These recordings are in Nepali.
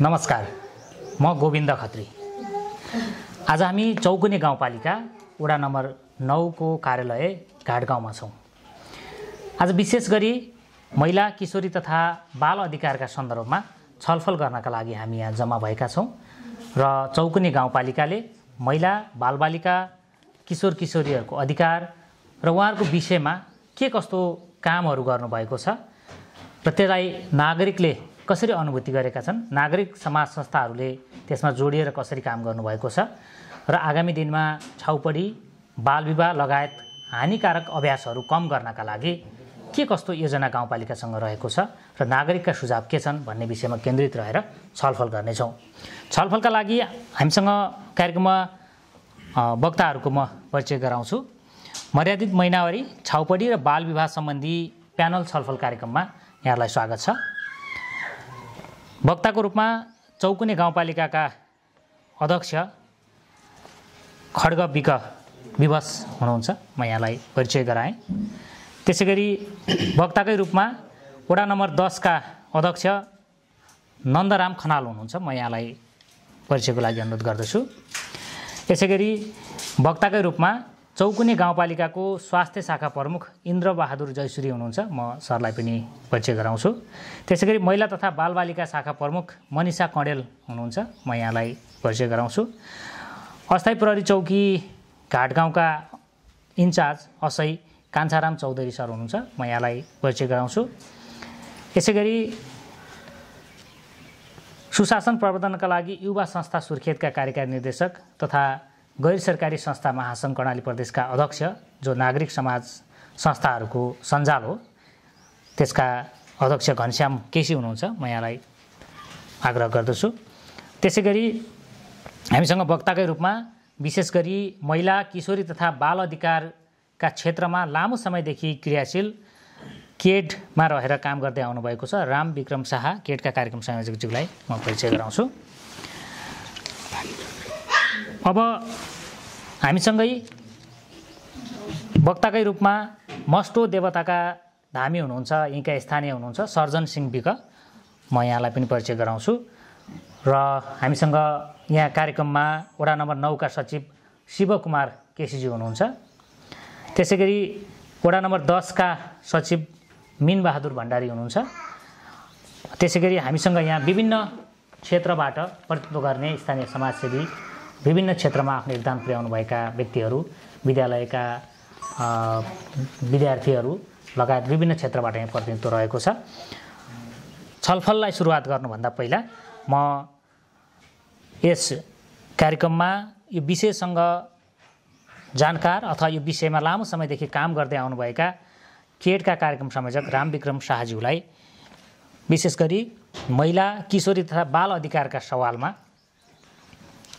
नमस्कार, म गोविन्द खत्री। आज हामी चौकुने गाउँपालिका वडा नम्बर 9 को कार्यालय घाटगाउँमा छौँ। आज विशेष गरी महिला, किशोरी तथा बाल अधिकारका सन्दर्भमा छलफल गर्नका लागि हामी यहाँ जम्मा भएका छौँ र चौकुने गाउँपालिकाले महिला, बालबालिका, किशोर किशोरीहरूको अधिकार र उहाँहरूको विषयमा के कस्तो कामहरू गर्नुभएको छ र त्यसलाई नागरिकले कसरी अनुभूति गरेका छन्, नागरिक समाज संस्थाहरूले त्यसमा जोडिएर कसरी काम गर्नुभएको छ र आगामी दिनमा छाउपडी, बालविवाह लगायत हानिकारक अभ्यासहरू कम गर्नका लागि के कस्तो योजना गाउँपालिकासँग रहेको छ र नागरिकका सुझाव के छन् भन्ने विषयमा केन्द्रित रहेर छलफल गर्नेछौँ। छलफलका लागि हामीसँग कार्यक्रममा वक्ताहरूको म परिचय गराउँछु। मर्यादित महिनावारी, छाउपडी र बालविवाह सम्बन्धी प्यानल छलफल कार्यक्रममा यहाँलाई स्वागत छ। वक्ताको रूपमा चौकुने गाउँपालिकाका अध्यक्ष खड्ग बिक विवश हुनुहुन्छ, म यहाँलाई परिचय गराएँ। त्यसै गरी वक्ताकै रूपमा वडा नम्बर 10 का अध्यक्ष नन्दराम खनाल हुनुहुन्छ, म यहाँलाई परिचयको लागि अनुरोध गर्दछु। यसै गरी वक्ताकै रूपमा चौकुने गाउँपालिकाको स्वास्थ्य शाखा प्रमुख इन्द्रबहादुर जयसुरी हुनुहुन्छ, म सरलाई पनि परिचय गराउँछु। त्यसै गरी महिला तथा बालबालिका शाखा प्रमुख मनिषा कँडेल हुनुहुन्छ, म यहाँलाई परिचय गराउँछु। अस्थायी प्रहरी चौकी घाटगाउँका इन्चार्ज असै कान्छाराम चौधरी सर हुनुहुन्छ, म यहाँलाई परिचय गराउँछु। यसै गरी सुशासन प्रवर्धनका लागि युवा संस्था सुर्खेतका कार्यकारी निर्देशक तथा गैर सरकारी संस्था महासङ्घ कर्णाली प्रदेशका अध्यक्ष, जो नागरिक समाज संस्थाहरूको सञ्जाल हो, त्यसका अध्यक्ष घनश्याम केसी हुनुहुन्छ, म यहाँलाई आग्रह गर्दछु। त्यसै गरी हामीसँग वक्ताकै रूपमा विशेष गरी महिला, किशोरी तथा बाल अधिकारका क्षेत्रमा लामो समयदेखि क्रियाशील केडमा रहेर काम गर्दै आउनुभएको छ राम विक्रम शाह, केडका कार्यक्रम संयोजकज्यूलाई म परिचय गराउँछु। अब हामीसँगै वक्ताकै रूपमा मस्टो देवताका धामी हुनुहुन्छ, यहीँका स्थानीय हुनुहुन्छ सर्जन सिंह बिक, म यहाँलाई पनि परिचय गराउँछु। र हामीसँग यहाँ कार्यक्रममा वडा नम्बर 9 का सचिव शिवकुमार केसीजी हुनुहुन्छ। त्यसै गरी वडा नम्बर 10 का सचिव मिनबहादुर भण्डारी हुनुहुन्छ। त्यसै गरी हामीसँग यहाँ विभिन्न क्षेत्रबाट प्रतिनिधित्व गर्ने स्थानीय समाजसेवी, विभिन्न क्षेत्रमा आफ्नो योगदान पुर्याउनुभएका व्यक्तिहरू, विद्यालयका विद्यार्थीहरू लगायत विभिन्न क्षेत्रबाट यहाँ प्रतिनिधित्व रहेको छ। छलफललाई सुरुवात गर्नुभन्दा पहिला म यस कार्यक्रममा यो विषयसँग जानकार अथवा यो विषयमा लामो समयदेखि काम गर्दै आउनुभएका केडका कार्यक्रम संयोजक राम विक्रम शाहज्यूलाई विशेष गरी महिला, किशोरी तथा बाल अधिकारका सवालमा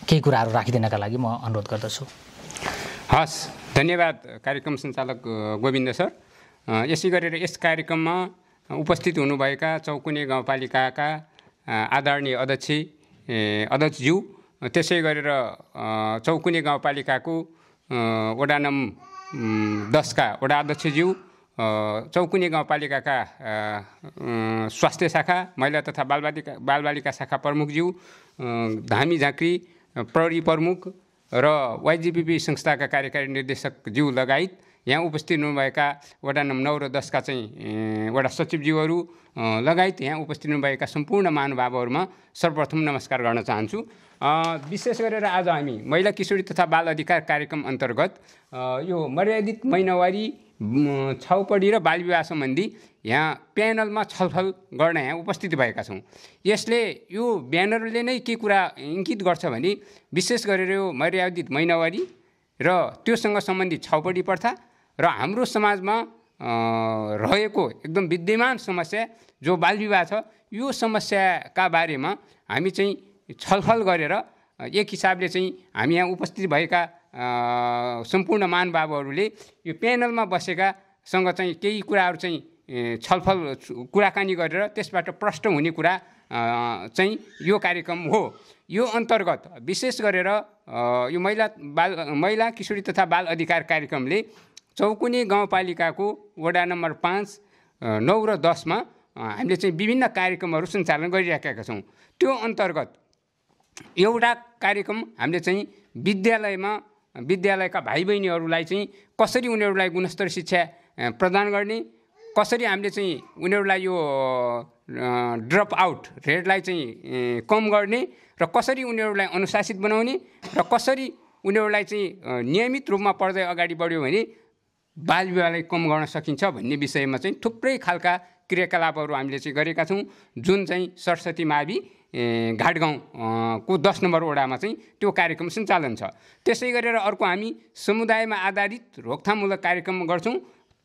केही कुराहरू राखिदिनका लागि म अनुरोध गर्दछु। हस्, धन्यवाद कार्यक्रम सञ्चालक गोविन्द सर। यसै गरेर यस कार्यक्रममा उपस्थित हुनुभएका चौकुने गाउँपालिकाका आदरणीय अध्यक्षज्यू, त्यसै गरेर चौकुने गाउँपालिकाको वडा नम्बर 10 का वडा अध्यक्षज्यू, चौकुने गाउँपालिकाका स्वास्थ्य शाखा, महिला तथा बालबालिका शाखा प्रमुखज्यू, धामी झाँक्री प्रहरी प्रमुख र YGPP संस्थाका कार्यकारी निर्देशकज्यू लगायत यहाँ उपस्थित हुनुभएका वडा नम्बर 9 र 10 का चाहिँ वडा सचिवज्यूहरू लगायत यहाँ उपस्थित हुनुभएका सम्पूर्ण महानुभावहरूमा सर्वप्रथम नमस्कार गर्न चाहन्छु। विशेष गरेर आज हामी महिला, किशोरी तथा बाल अधिकार कार्यक्रम अन्तर्गत यो मर्यादित महिनावारी, छाउपडी र बालविवाह सम्बन्धी यहाँ प्यानलमा छलफल गर्न यहाँ उपस्थित भएका छौँ। यसले यो ब्यानरले नै के कुरा इङ्गित गर्छ भने विशेष गरेर यो मर्यादित महिनावारी र त्योसँग सम्बन्धित छाउपडी प्रथा र हाम्रो समाजमा रहेको एकदम विद्यमान समस्या जो बालविवाह छ, यो समस्याका बारेमा हामी चाहिँ छलफल गरेर एक हिसाबले चाहिँ हामी यहाँ उपस्थित भएका सम्पूर्ण महानुभावहरूले यो प्यानलमा बसेकासँग चाहिँ केही कुराहरू चाहिँ छलफल कुराकानी गरेर त्यसबाट प्रष्ट हुने कुरा चाहिँ यो कार्यक्रम हो। यो अन्तर्गत विशेष गरेर यो महिला, किशोरी तथा बाल अधिकार कार्यक्रमले चौकुने गाउँपालिकाको वडा नम्बर 5, 9 र 10 मा हामीले चाहिँ विभिन्न कार्यक्रमहरू सञ्चालन गरिराखेका छौँ। त्यो अन्तर्गत एउटा कार्यक्रम हामीले चाहिँ विद्यालयका भाइ बहिनीहरूलाई चाहिँ कसरी उनीहरूलाई गुणस्तर शिक्षा प्रदान गर्ने, कसरी हामीले चाहिँ उनीहरूलाई यो ड्रप आउट रेटलाई चाहिँ कम गर्ने र कसरी उनीहरूलाई अनुशासित बनाउने र कसरी उनीहरूलाई चाहिँ नियमित रूपमा पढ्दै अगाडि बढ्यो भने बाल विवाहलाई कम गर्न सकिन्छ भन्ने विषयमा चाहिँ थुप्रै खालका क्रियाकलापहरू हामीले चाहिँ गरेका छौँ, जुन चाहिँ सरस्वती मावि घाटगाउँको 10 नम्बर वडामा चाहिँ त्यो कार्यक्रम सञ्चालन छ। त्यसै गरेर अर्को हामी समुदायमा आधारित रोकथाममूलक कार्यक्रम गर्छौँ।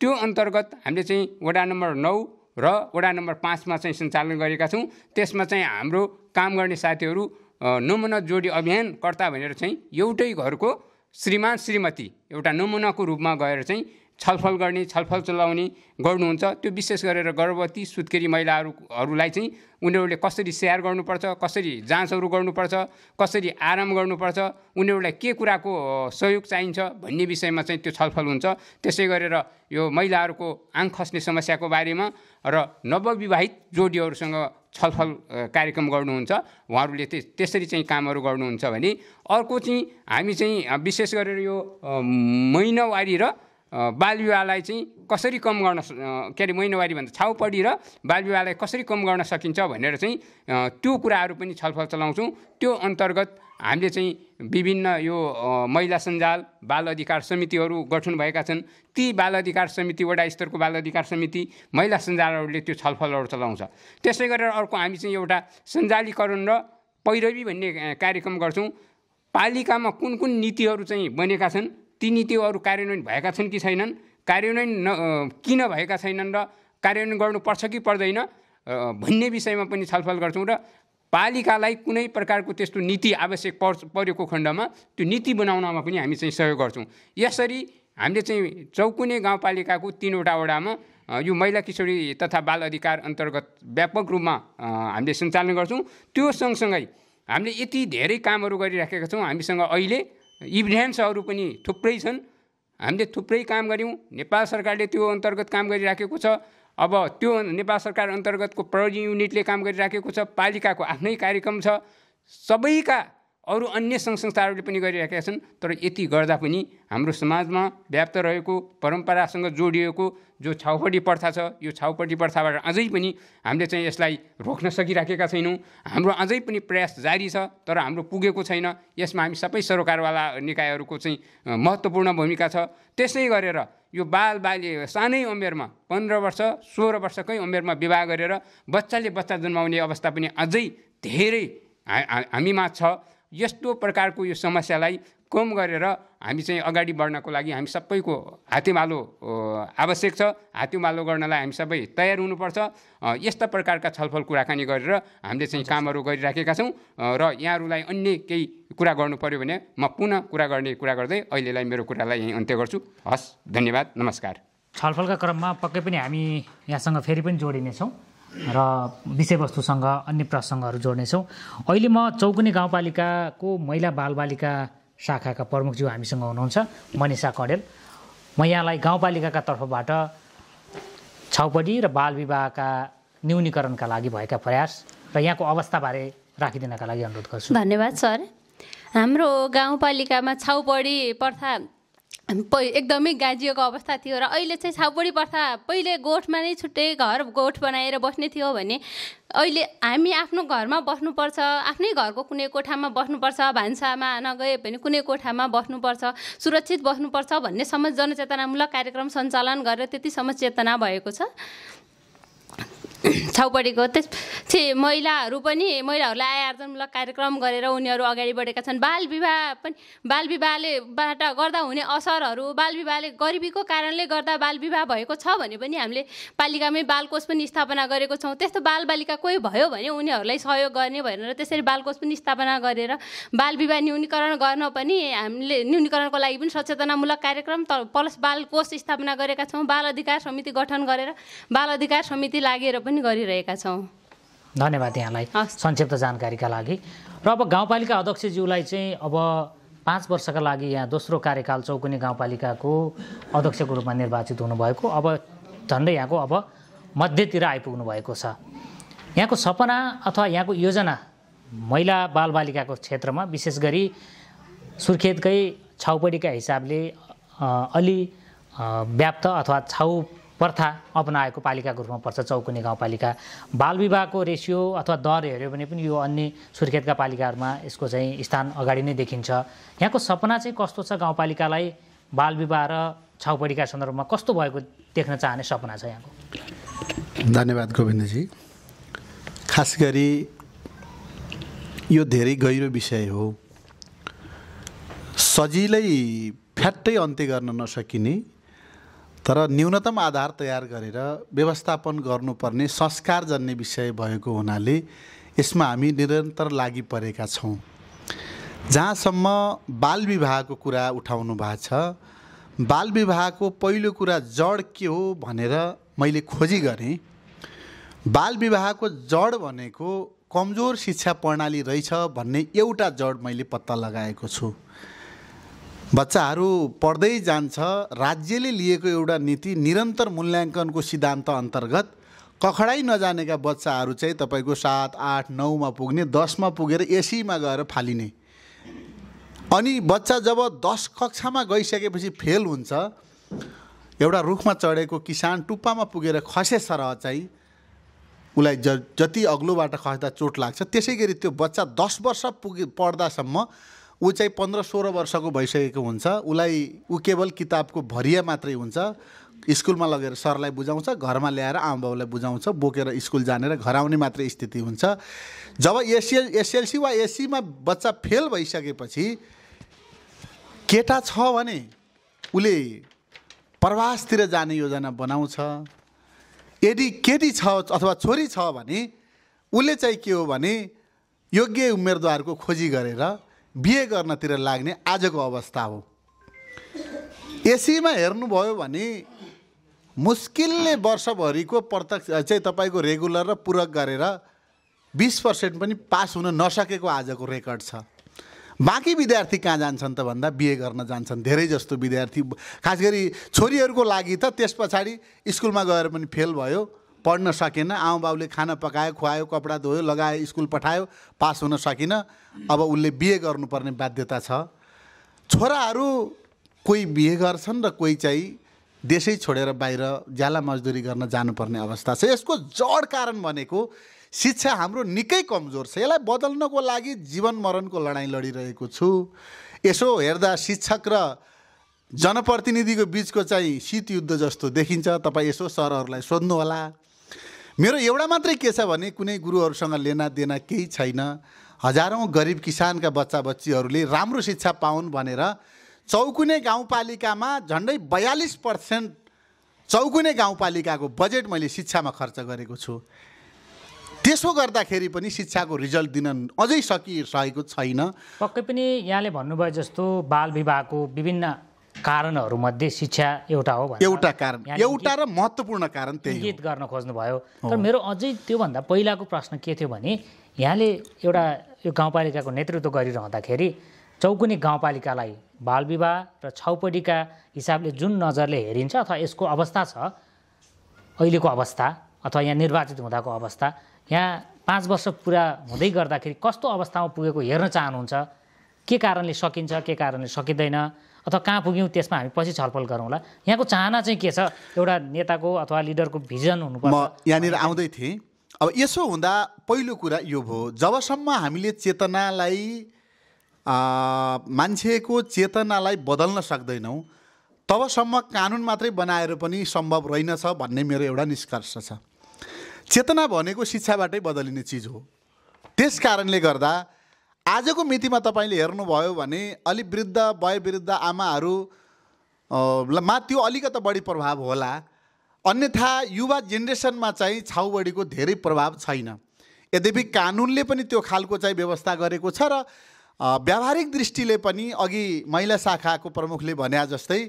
त्यो अन्तर्गत हामीले चाहिँ वडा नम्बर 9 र वडा नम्बर 5 मा चाहिँ सञ्चालन गरेका छौँ। त्यसमा चाहिँ हाम्रो काम गर्ने साथीहरू नमुना जोडी अभियानकर्ता भनेर चाहिँ एउटै घरको श्रीमान श्रीमती एउटा नमुनाको रूपमा गएर चाहिँ छलफल गर्ने, छलफल चलाउने गर्नुहुन्छ। त्यो विशेष गरेर गर्भवती सुत्केरी महिलाहरूलाई चाहिँ उनीहरूले कसरी स्याहार गर्नुपर्छ, कसरी जाँचहरू गर्नुपर्छ, कसरी आराम गर्नुपर्छ, उनीहरूलाई के कुराको सहयोग चाहिन्छ भन्ने विषयमा चाहिँ त्यो छलफल हुन्छ। त्यसै गरेर यो महिलाहरूको आँख खस्ने समस्याको बारेमा र नवविवाहित जोडीहरूसँग छलफल कार्यक्रम गर्नुहुन्छ। उहाँहरूले त्यसरी चाहिँ कामहरू गर्नुहुन्छ भने अर्को चाहिँ हामी चाहिँ विशेष गरेर यो महिनावारी र बाल विवाहलाई चाहिँ कसरी कम गर्न के अरे महिनावारी भन्दा छाउपडी र बाल विवाहलाई कसरी कम गर्न सकिन्छ भनेर चाहिँ त्यो कुराहरू पनि छलफल चलाउँछौँ। त्यो अन्तर्गत हामीले चाहिँ विभिन्न यो महिला सञ्जाल बाल अधिकार समितिहरू गठन भएका छन्। ती बाल अधिकार समिति, वडा स्तरको बाल अधिकार समिति, महिला सञ्जालहरूले त्यो छलफलहरू चलाउँछ। त्यसै गरेर अर्को हामी चाहिँ एउटा सञ्जालीकरण र पैरवी भन्ने कार्यक्रम गर्छौँ। पालिकामा कुन कुन नीतिहरू चाहिँ बनेका छन्, ती नीतिहरू कार्यान्वयन भएका छन् कि छैनन्, कार्यान्वयन किन भएका छैनन् र कार्यान्वयन गर्नुपर्छ कि पर्दैन भन्ने विषयमा पनि छलफल गर्छौँ र पालिकालाई कुनै प्रकारको त्यस्तो नीति आवश्यक परेको खण्डमा त्यो नीति बनाउनमा पनि हामी चाहिँ सहयोग गर्छौँ। यसरी हामीले चाहिँ चौकुने गाउँपालिकाको 3वटा वडामा यो महिला किशोरी तथा बाल अधिकार अन्तर्गत व्यापक रूपमा हामीले सञ्चालन गर्छौँ। त्यो सँगसँगै हामीले यति धेरै कामहरू गरिराखेका छौँ। हामीसँग अहिले इभिडेन्सहरू पनि थुप्रै छन्। हामीले थुप्रै काम गऱ्यौँ। नेपाल सरकारले त्यो अन्तर्गत काम गरिराखेको छ। अब त्यो नेपाल सरकार अन्तर्गतको प्रहरी युनिटले काम गरिराखेको छ। पालिकाको आफ्नै कार्यक्रम छ। सबैका अरू अन्य सङ्घ संस्थाहरूले पनि गरिराखेका छन्। तर यति गर्दा पनि हाम्रो समाजमा व्याप्त रहेको परम्परासँग जोडिएको जो छाउपडी प्रथा छ, यो छाउपडी प्रथाबाट अझै पनि हामीले चाहिँ यसलाई रोक्न सकिराखेका छैनौँ। हाम्रो अझै पनि प्रयास जारी छ, तर हाम्रो पुगेको छैन। यसमा हामी सबै सरकारवाला निकायहरूको चाहिँ महत्त्वपूर्ण भूमिका छ। त्यसै गरेर यो बालबालिका सानै उमेरमा 15 वर्ष 16 वर्षकै उमेरमा विवाह गरेर बच्चा जन्माउने अवस्था पनि अझै धेरै हामीमा छ। यस्तो प्रकारको यो समस्यालाई कम गरेर हामी चाहिँ अगाडि बढ्नको लागि हामी सबैको हातेमालो आवश्यक छ। हातेमालो गर्नलाई हामी सबै तयार हुनुपर्छ। यस्ता प्रकारका छलफल कुराकानी गरेर हामीले चाहिँ कामहरू गरिराखेका छौँ र यहाँहरूलाई अन्य केही कुरा गर्नु पर्यो भने म पुनः कुरा गर्दै अहिलेलाई मेरो कुरालाई यहीँ अन्त्य गर्छु। हस्, धन्यवाद, नमस्कार। छलफलका क्रममा पक्कै पनि हामी यहाँसँग फेरि पनि जोडिनेछौँ र विषयवस्तुसँग अन्य प्रसङ्गहरू जोड्नेछौँ। अहिले म चौकुने गाउँपालिकाको महिला बालबालिका शाखाका प्रमुखज्यू हामीसँग हुनुहुन्छ, मनिषा कडेल। म यहाँलाई गाउँपालिकाका तर्फबाट छाउपडी र बालविवाहका न्यूनीकरणका लागि भएका प्रयास र यहाँको अवस्थाबारे राखिदिनका लागि अनुरोध गर्छु। धन्यवाद सर। हाम्रो गाउँपालिकामा छाउपडी प्रथा एकदमै गाजिएको अवस्था थियो र अहिले चाहिँ छाउपडी प्रथा पहिले गोठमा नै छुट्टै गोठ बनाएर बस्ने थियो भने अहिले हामी आफ्नो घरमा बस्नुपर्छ, आफ्नै घरको कुनै कोठामा बस्नुपर्छ, भान्सामा नगए पनि कुनै कोठामा बस्नुपर्छ, सुरक्षित बस्नुपर्छ भन्ने समाज जनचेतनामूलक कार्यक्रम सञ्चालन गरेर त्यतिसम्म चेतना भएको छ छाउपडीको। त्यसपछि महिलाहरूलाई आय आर्जनमूलक कार्यक्रम गरेर उनीहरू अगाडि बढेका छन्। बालविवाहबाट गर्दा हुने असरहरू, बालविवाहले गरिबीको कारणले गर्दा बालविवाह भएको छ भने पनि हामीले पालिकामै बालकोष पनि स्थापना गरेको छौँ। त्यस्तो बालबालिका कोही भयो भने उनीहरूलाई सहयोग गर्ने भनेर त्यसरी बालकोष पनि स्थापना गरेर बालविवाह न्यूनीकरण गर्न पनि हामीले न्यूनीकरणको लागि पनि सचेतनामूलक कार्यक्रम प्लस बालकोष स्थापना गरेका छौँ। बाल अधिकार समिति गठन गरेर बाल अधिकार समिति लागेर पनि गरिरहेका छौँ। धन्यवाद यहाँलाई संक्षिप्त जानकारीका लागि। र अब गाउँपालिका अध्यक्षज्यूलाई चाहिँ अब 5 वर्षका लागि यहाँ दोस्रो कार्यकाल चौकुने गाउँपालिकाको अध्यक्षको रूपमा निर्वाचित हुनुभएको, अब झन्डै यहाँको अब मध्यतिर आइपुग्नु भएको छ। यहाँको सपना अथवा यहाँको योजना महिला बालबालिकाको क्षेत्रमा विशेष गरी सुर्खेतकै छाउपडीका हिसाबले अलि व्याप्त अथवा छाउ प्रथा अपनाएको पालिकाको रूपमा पर्छ चौकुने गाउँपालिका। बालविवाहको रेसियो अथवा दर हेऱ्यो भने पनि यो अन्य सुर्खेतका पालिकाहरूमा यसको चाहिँ स्थान अगाडि नै देखिन्छ। यहाँको सपना चाहिँ कस्तो छ? गाउँपालिकालाई बालविवाह र छाउपडीका सन्दर्भमा कस्तो भएको देख्न चाहने सपना छ यहाँको? धन्यवाद गोविन्दजी। खास गरी यो धेरै गहिरो विषय हो, सजिलै फ्याट्टै अन्त्य गर्न नसकिने तर न्यूनतम आधार तयार गरेर व्यवस्थापन गर्नुपर्ने संस्कारजन्य विषय भएको हुनाले यसमा हामी निरन्तर लागि परेका छौँ। जहाँसम्म बालविवाहको कुरा उठाउनु भएको छ, बालविवाहको पहिलो कुरा जड के हो भनेर मैले खोजी गरेँ। बालविवाहको जड भनेको कमजोर शिक्षा प्रणाली रहेछ भन्ने एउटा जड मैले पत्ता लगाएको छु। बच्चाहरू पढ्दै जान्छ, राज्यले लिएको एउटा नीति निरन्तर मूल्याङ्कनको सिद्धान्त अन्तर्गत कखडाइ नजानेका बच्चाहरू चाहिँ तपाईँको 7, 8, 9मा पुग्ने, 10मा पुगेर एसीमा गएर फालिने। अनि बच्चा जब 10 कक्षामा गइसकेपछि फेल हुन्छ, एउटा रुखमा चढेको किसान टुप्पामा पुगेर खसे सरह चाहिँ उसलाई जति अग्लोबाट खस्दा चोट लाग्छ, त्यसै गरी त्यो बच्चा 10 वर्ष पढ्दासम्म ऊ चाहिँ 15-16 वर्षको भइसकेको हुन्छ। ऊ केवल किताबको भरिया मात्रै हुन्छ। स्कुलमा लगेर सरलाई बुझाउँछ, घरमा ल्याएर आमाबाउलाई बुझाउँछ, बोकेर स्कुल जानेर घर आउने मात्रै स्थिति हुन्छ। जब एसएलसी वा एससीमा बच्चा फेल भइसकेपछि केटा छ भने उसले प्रवासतिर जाने योजना बनाउँछ। यदि केटी छ अथवा छोरी छ भने उसले चाहिँ के हो भने योग्य उम्मेदवारको खोजी गरेर बिहे गर्नतिर लाग्ने आजको अवस्था हो। एसीमा हेर्नुभयो भने मुस्किलले वर्षभरिको प्रत्यक्ष चाहिँ तपाईँको रेगुलर र पूरक गरेर 20% पनि पास हुन नसकेको आजको रेकर्ड छ। बाँकी विद्यार्थी कहाँ जान्छन् त भन्दा बिहे गर्न जान्छन्। धेरै जस्तो विद्यार्थी, खास गरी छोरीहरूको लागि त त्यस पछाडि स्कुलमा गएर पनि फेल भयो, पढ्न सकेन, आमाबाउले खाना पकायो, खुवायो, कपडा धोयो, लगायो, स्कुल पठायो, पास हुन सकिन। अब उसले बिहे गर्नुपर्ने बाध्यता छ। छोराहरू कोही बिहे गर्छन् र कोही चाहिँ देशै छोडेर बाहिर ज्याला मजदुरी गर्न जानुपर्ने अवस्था छ। यसको जड कारण भनेको शिक्षा हाम्रो निकै कमजोर छ। यसलाई बदल्नको लागि जीवन मरणको लडाइँ लडिरहेको छु। यसो हेर्दा शिक्षक र जनप्रतिनिधिको बिचको चाहिँ शीत युद्ध जस्तो देखिन्छ। तपाईँ यसो सरहरूलाई सोध्नुहोला। मेरो एउटा मात्रै के छ भने कुनै गुरुहरूसँग लेना देना केही छैन। हजारौँ गरिब किसानका बच्चा बच्चीहरूले राम्रो शिक्षा पाउन् भनेर चौकुने गाउँपालिकामा झन्डै 42% चौकुने गाउँपालिकाको बजेट मैले शिक्षामा खर्च गरेको छु। त्यसो गर्दाखेरि पनि शिक्षाको रिजल्ट दिन अझै सकिरहेको छैन। पक्कै पनि यहाँले भन्नुभयो जस्तो बालविवाहको विभिन्न कारणहरूमध्ये शिक्षा एउटा हो। एउटा कारण, एउटा र महत्त्वपूर्ण कारण त्यही इङ्गित गर्न खोज्नुभयो। तर मेरो अझै त्योभन्दा पहिलाको प्रश्न के थियो भने यहाँले एउटा यो गाउँपालिकाको नेतृत्व गरिरहँदाखेरि चौकुने गाउँपालिकालाई बालविवाह र छाउपडीका हिसाबले जुन नजरले हेरिन्छ अथवा यसको अवस्था छ, अहिलेको अवस्था अथवा यहाँ निर्वाचित हुँदाको अवस्था, यहाँ 5 वर्ष पुरा हुँदै गर्दाखेरि कस्तो अवस्थामा पुगेको हेर्न चाहनुहुन्छ? के कारणले सकिन्छ, के कारणले सकिँदैन, अथवा कहाँ पुग्यौँ त्यसमा हामी पछि छलफल गरौँला। यहाँको चाहना चाहिँ के छ? एउटा नेताको अथवा लिडरको भिजन हुनुपर्छ। म यहाँनिर आउँदै थिएँ। अब यसो हुँदा पहिलो कुरा यो भयो, जबसम्म हामीले चेतनालाई मान्छेको चेतनालाई बदल्न सक्दैनौँ तबसम्म कानुन मात्रै बनाएर पनि सम्भव रहेनछ भन्ने मेरो एउटा निष्कर्ष छ। चेतना भनेको शिक्षाबाटै बदलिने चिज हो। त्यस कारणले गर्दा आजको मितिमा तपाईँले हेर्नुभयो भने अलि वृद्ध वयोवृद्ध आमाहरूमा त्यो अलिकति बढी प्रभाव होला। अन्यथा युवा जेनेरेसनमा चाहिँ छाउबडीको धेरै प्रभाव छैन। यद्यपि कानुनले पनि त्यो खालको चाहिँ व्यवस्था गरेको छ र व्यावहारिक दृष्टिले पनि अघि महिला शाखाको प्रमुखले भने जस्तै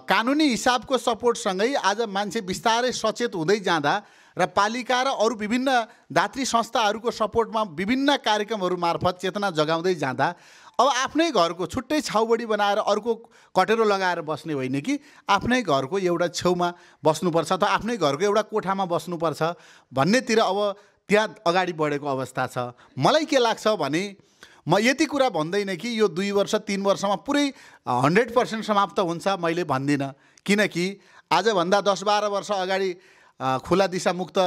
कानुनी हिसाबको सपोर्टसँगै आज मान्छे बिस्तारै सचेत हुँदै जाँदा र पालिका र अरू विभिन्न दात्री संस्थाहरूको सपोर्टमा विभिन्न कार्यक्रमहरू मार्फत चेतना जगाउँदै जाँदा अब आफ्नै घरको छुट्टै छाउबडी बनाएर अर्को कटेरो लगाएर बस्ने होइन कि आफ्नै घरको एउटा छेउमा बस्नुपर्छ अथवा आफ्नै घरको एउटा कोठामा बस्नुपर्छ भन्नेतिर अब त्यहाँ अगाडि बढेको अवस्था छ। मलाई के लाग्छ भने म यति कुरा भन्दैन कि यो 2 वर्ष 3 वर्षमा पुरै 100% समाप्त हुन्छ मैले भन्दिनँ, किनकि आजभन्दा 10-12 वर्ष अगाडि खुला दिशामुक्त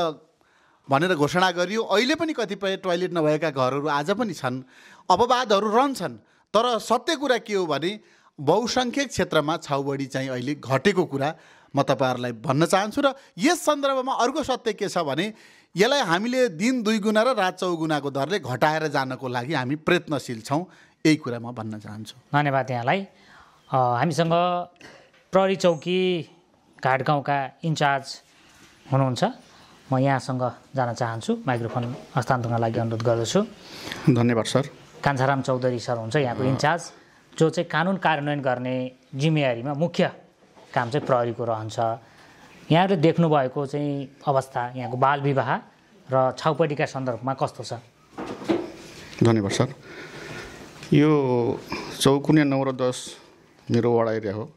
भनेर घोषणा गरियो। अहिले पनि कतिपय टोयलेट नभएका घरहरू आज पनि छन्, अपवादहरू रहन्छन्। तर सत्य कुरा के हो भने बहुसङ्ख्यक क्षेत्रमा छाउबडी चाहिँ अहिले घटेको कुरा म तपाईँहरूलाई भन्न चाहन्छु। र यस सन्दर्भमा अर्को सत्य के छ भने यसलाई हामीले दिन 2 गुणा र रात 4 गुणाको दरले घटाएर जानको लागि हामी प्रयत्नशील छौँ, यही कुरा म भन्न चाहन्छु। धन्यवाद यहाँलाई। हामीसँग प्रहरी चौकी घाटगाउँका इन्चार्ज हुनुहुन्छ, म यहाँसँग जान चाहन्छु। माइक्रोफोन हस्तान्तरणका लागि अनुरोध गर्दछु। धन्यवाद सर। कान्छाराम चौधरी सर हुन्छ यहाँको इन्चार्ज, जो चाहिँ कानुन कार्यान्वयन गर्ने जिम्मेवारीमा मुख्य काम चाहिँ प्रहरीको रहन्छ। यहाँले देख्नुभएको चाहिँ अवस्था यहाँको बाल विवाह र छाउपडीका सन्दर्भमा कस्तो छ? धन्यवाद सर। यो चौकुने 9 र 10 मेरो वडा एरिया हो।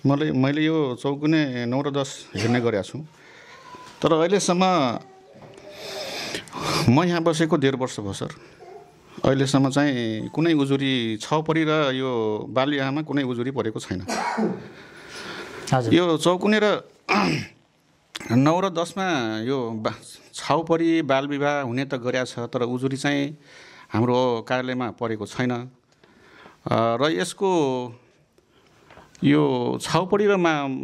मैले यो चौकुने 9 र 10 हेर्ने गरेको छु। तर अहिलेसम्म म यहाँ बसेको 1.5 वर्ष भयो सर। अहिलेसम्म चाहिँ कुनै उजुरी छाउपडी र यो बाल विवाहमा कुनै उजुरी परेको छैन। यो चौकुने र 9 र 10 मा यो छाउपडी बाल विवाह हुने त गरेको छ, तर उजुरी चाहिँ हाम्रो कार्यालयमा परेको छैन। र यसको यो छाउपडी र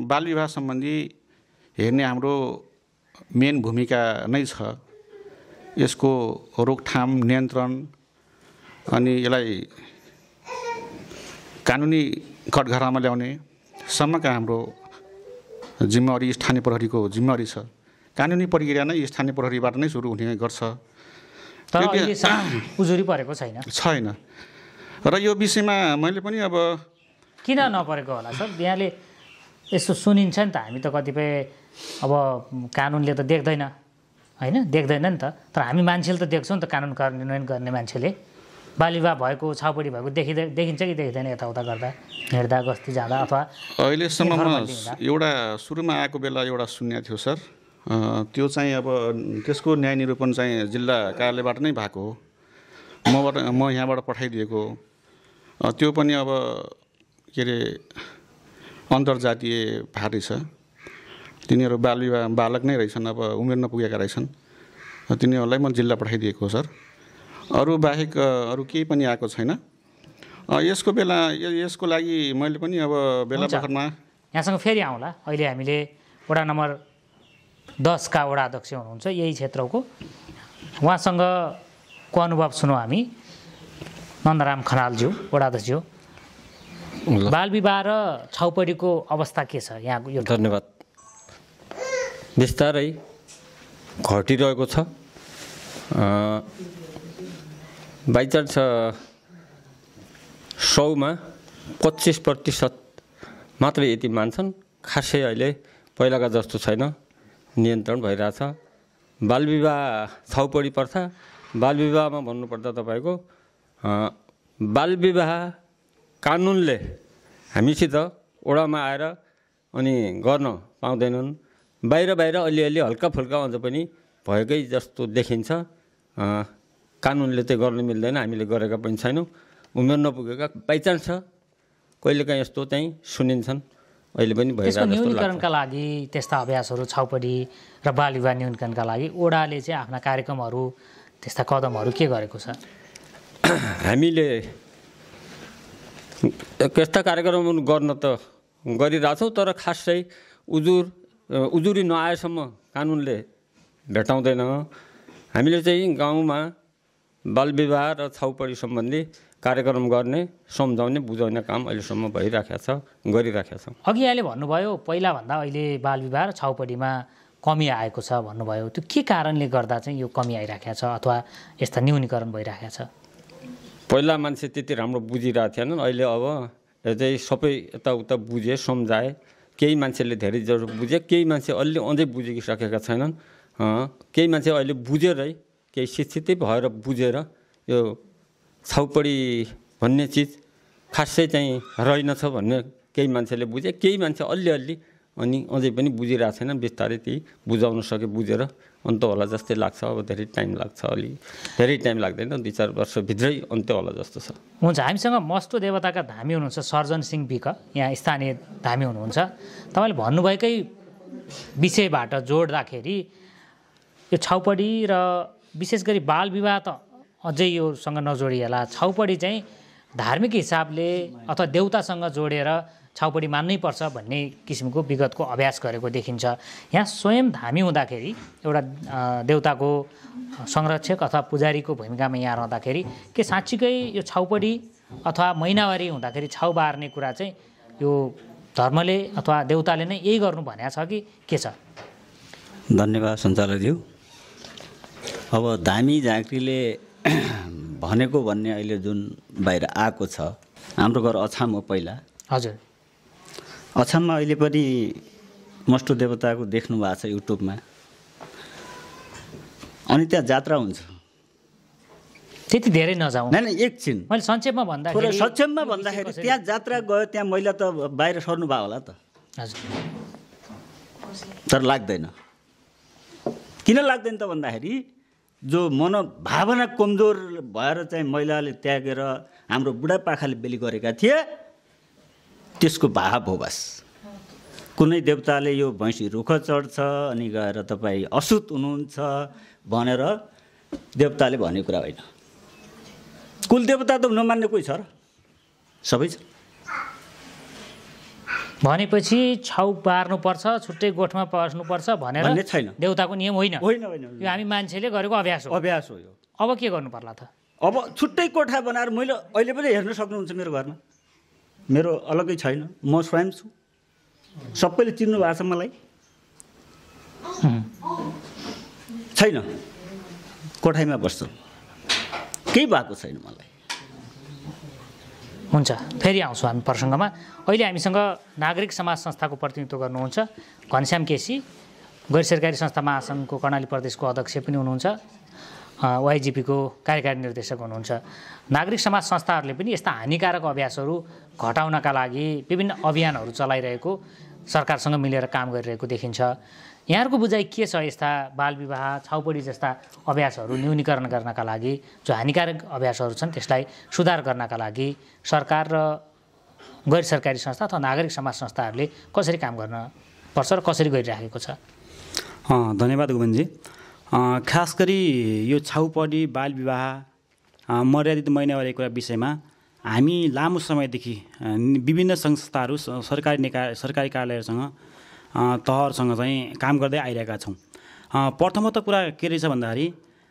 बाल विवाह सम्बन्धी हेर्ने हाम्रो मेन भूमिका नै छ। यसको रोकथाम, नियन्त्रण अनि यसलाई कानुनी कठघरामा ल्याउने सम्मका हाम्रो जिम्मेवारी स्थानीय प्रहरीको जिम्मेवारी छ। कानुनी प्रक्रिया नै स्थानीय प्रहरीबाट नै सुरु हुने गर्छ। तर अहिलेसम्म उजुरी परेको छैन। र यो विषयमा मैले पनि अब किन नपरेको होला सर? यहाँले यस्तो सुनिन्छ नि त, हामी त कतिपय अब कानुनले त देख्दैन होइन, देख्दैन नि त, तर हामी मान्छेले त देख्छौँ नि त, कानुन कार्यान्वयन गर्ने मान्छेले। बाल विवाह भएको छाउपडी भएको देखिन्छ कि देख्दैन यताउता गर्दा, हिँड्दा गस्ती जाँदा अथवा अहिलेसम्म एउटा सुरुमा आएको बेला एउटा सुन्ने थियो सर। त्यो चाहिँ अब त्यसको न्याय निरूपण चाहिँ जिल्ला कार्यालयबाट नै भएको हो। म यहाँबाट पठाइदिएको। त्यो पनि अब के अरे अन्तर्जातीय भारी छ। तिनीहरू बाल विवाह बालक नै रहेछन्, अब उमेर नपुगेका रहेछन्। तिनीहरूलाई म जिल्ला पठाइदिएको हो सर। अरू बाहेक अरू केही पनि आएको छैन। यसको लागि मैले पनि अब बेला बखतमा यहाँसँग फेरि आउँला। अहिले हामीले वडा नम्बर 10 का वडा अध्यक्ष हुनुहुन्छ यही क्षेत्रको, उहाँसँग को अनुभव सुनौँ हामी। नन्दराम खनालज्यू, वडा अध्यक्षज्यू, बाल विवाह र छाउपडीको अवस्था के छ यहाँको? यो धन्यवाद। बिस्तारै घटिरहेको छ। बाइचान्स 100मा 25% मात्रै यति मान्छन्। खासै अहिले पहिलाका जस्तो छैन, नियन्त्रण भइरहेछ। बाल विवाह छाउपडी प्रथा, बाल विवाहमा भन्नुपर्दा तपाईँको बाल विवाह कानुनले हामीसित वडामा आएर अनि गर्न पाउँदैनन्। बाहिर अलिअलि हल्का फुल्का अझ पनि भएकै जस्तो देखिन्छ। कानुनले चाहिँ गर्न मिल्दैन, हामीले गरेका पनि छैनौँ। उमेर नपुगेका बाइचान्स छ, कहिलेकाहीँ यस्तो चाहिँ सुनिन्छन्। अहिले पनि भइरहेको जस्तो लाग्छ। न्यूनीकरणका लागि त्यस्ता अभ्यासहरू छाउपडी र बाल विवाह न्यूनीकरणका लागि ओडाले चाहिँ आफ्ना कार्यक्रमहरू, त्यस्ता कदमहरू के गरेको छ? हामीले त्यस्ता कार्यक्रमहरू गर्न त गरिरहेछौँ, तर खासै उजुरी नआएसम्म कानुनले भेटाउँदैन। हामीले चाहिँ गाउँमा बाल विवाह र छाउपडी सम्बन्धी कार्यक्रम गर्ने, सम्झाउने, बुझाउने काम अहिलेसम्म गरिराखेको छ। अघि यहाँले भन्नुभयो पहिलाभन्दा अहिले बाल विवाह र छाउपडीमा कमी आएको छ भन्नुभयो। त्यो के कारणले गर्दा चाहिँ यो कमी आइराखेको छ अथवा यस्ता न्यूनीकरण भइराखेको छ? पहिला मान्छे त्यति राम्रो बुझिरहेको थिएनन्। अहिले अब चाहिँ सबै यताउता बुझे, सम्झाए। केही मान्छेले धेरै जरो बुझे, केही मान्छे अलि अझै बुझिसकेका छैनन्। केही मान्छे अहिले बुझेरै, केही शिक्षितै भएर बुझेर यो छाउपडी भन्ने चिज खासै चाहिँ रहेनछ भन्ने केही मान्छेले बुझे, केही मान्छे अलिअलि अनि अझै पनि बुझिरहेको छैन। बिस्तारै त्यही बुझाउन सके बुझेर अन्त होला जस्तै लाग्छ। अब धेरै टाइम लाग्छ, अलि धेरै टाइम लाग्दैन, 2-4 वर्षभित्रै अन्त्य होला जस्तो छ। हुन्छ, हामीसँग मस्तो देवताका धामी हुनुहुन्छ सर्जन सिंह विक, यहाँ स्थानीय धामी हुनुहुन्छ। तपाईँले भन्नुभएकै विषयबाट जोड्दाखेरि यो छाउपडी र विशेष गरी बाल विवाह त अझै योसँग नजोडिएला। छाउपडी चाहिँ धार्मिक हिसाबले अथवा देउतासँग जोडेर छाउपडी मान्नै पर्छ भन्ने किसिमको विगतको अभ्यास गरेको देखिन्छ। यहाँ स्वयं धामी हुँदाखेरि एउटा देउताको संरक्षक अथवा पुजारीको भूमिकामा यहाँ रहँदाखेरि के साँच्चीकै यो छाउपडी अथवा महिनावारी हुँदाखेरि छाउ बार्ने कुरा चाहिँ यो धर्मले अथवा देउताले नै यही गर्नु भनेको छ कि के छ? धन्यवाद सञ्चालकज्यू। अब धामी झाँक्रीले भनेको भन्ने अहिले जुन बाहिर आएको छ, हाम्रो घर अछाम हो पहिला। हजुर, अछाममा अहिले पनि मष्ट देवताको देख्नु भएको छ युट्युबमा। अनि त्यहाँ जात्रा हुन्छ। त्यति धेरै नजाउँ, नै एकछिन मैले संक्षेपमा भन्दाखेरि थोरै संक्षेपमा भन्दाखेरि त्यहाँ जात्रा गयो, त्यहाँ महिला त बाहिर सर्नु भयो होला त। हजुर, तर लाग्दैन। किन लाग्दैन त भन्दाखेरि जो मनोभावना कमजोर भएर चाहिँ महिलाले त्यागेर हाम्रो बुढापाखाले बेली गरेका थिए, त्यसको भाव हो बस। कुनै देवताले यो भैँसी रुख चढ्छ अनि गएर तपाईँ अशुद्ध हुनुहुन्छ भनेर देवताले भनेको कुरा होइन। कुल देवता त नमान्ने कोही छ र? सबै छ। भनेपछि छाउ बार्नुपर्छ, छुट्टै गोठमा पस्नुपर्छ भनेर छैन, देउताको नियम होइन। होइन होइन, यो हामी मान्छेले गरेको अभ्यास हो। अभ्यास हो यो। अब के गर्नु पर्ला त? अब छुट्टै कोठा बनाएर मैले अहिले पनि हेर्न सक्नुहुन्छ मेरो घरमा। मेरो अलग्गै छैन, म स्वयं छु। सबैले चिन्नु भएको छ मलाई। छैन, कोठाइमा बस्छु, केही भएको छैन मलाई। हुन्छ, फेरि आउँछु हामी प्रसङ्गमा। अहिले हामीसँग नागरिक समाज संस्थाको प्रतिनिधित्व गर्नुहुन्छ घनश्याम केसी, गैर सरकारी संस्था महासङ्घको कर्णाली प्रदेशको अध्यक्ष पनि हुनुहुन्छ, वाइजिपीको कार्यकारी निर्देशक हुनुहुन्छ। नागरिक समाज संस्थाहरूले पनि यस्ता हानिकारक अभ्यासहरू घटाउनका लागि विभिन्न अभियानहरू चलाइरहेको, सरकारसँग मिलेर काम गरिरहेको देखिन्छ। यहाँहरूको बुझाइ के छ यस्ता बालविवाह, छाउपडी जस्ता अभ्यासहरू न्यूनीकरण गर्नका लागि, जो हानिकारक अभ्यासहरू छन् त्यसलाई सुधार गर्नका लागि सरकार र गैर सरकारी संस्था अथवा नागरिक समाज संस्थाहरूले कसरी काम गर्न पर्छ र कसरी गरिराखेको छ? धन्यवाद गोविन्दजी। खास गरी यो छाउपडी बालविवाह मर्यादित महिनावारी कुरा विषयमा हामी लामो समयदेखि विभिन्न संस्थाहरू, सरकारी कार्यालयसँग तहहरूसँग चाहिँ काम गर्दै आइरहेका छौँ। प्रथमत कुरा के रहेछ भन्दाखेरि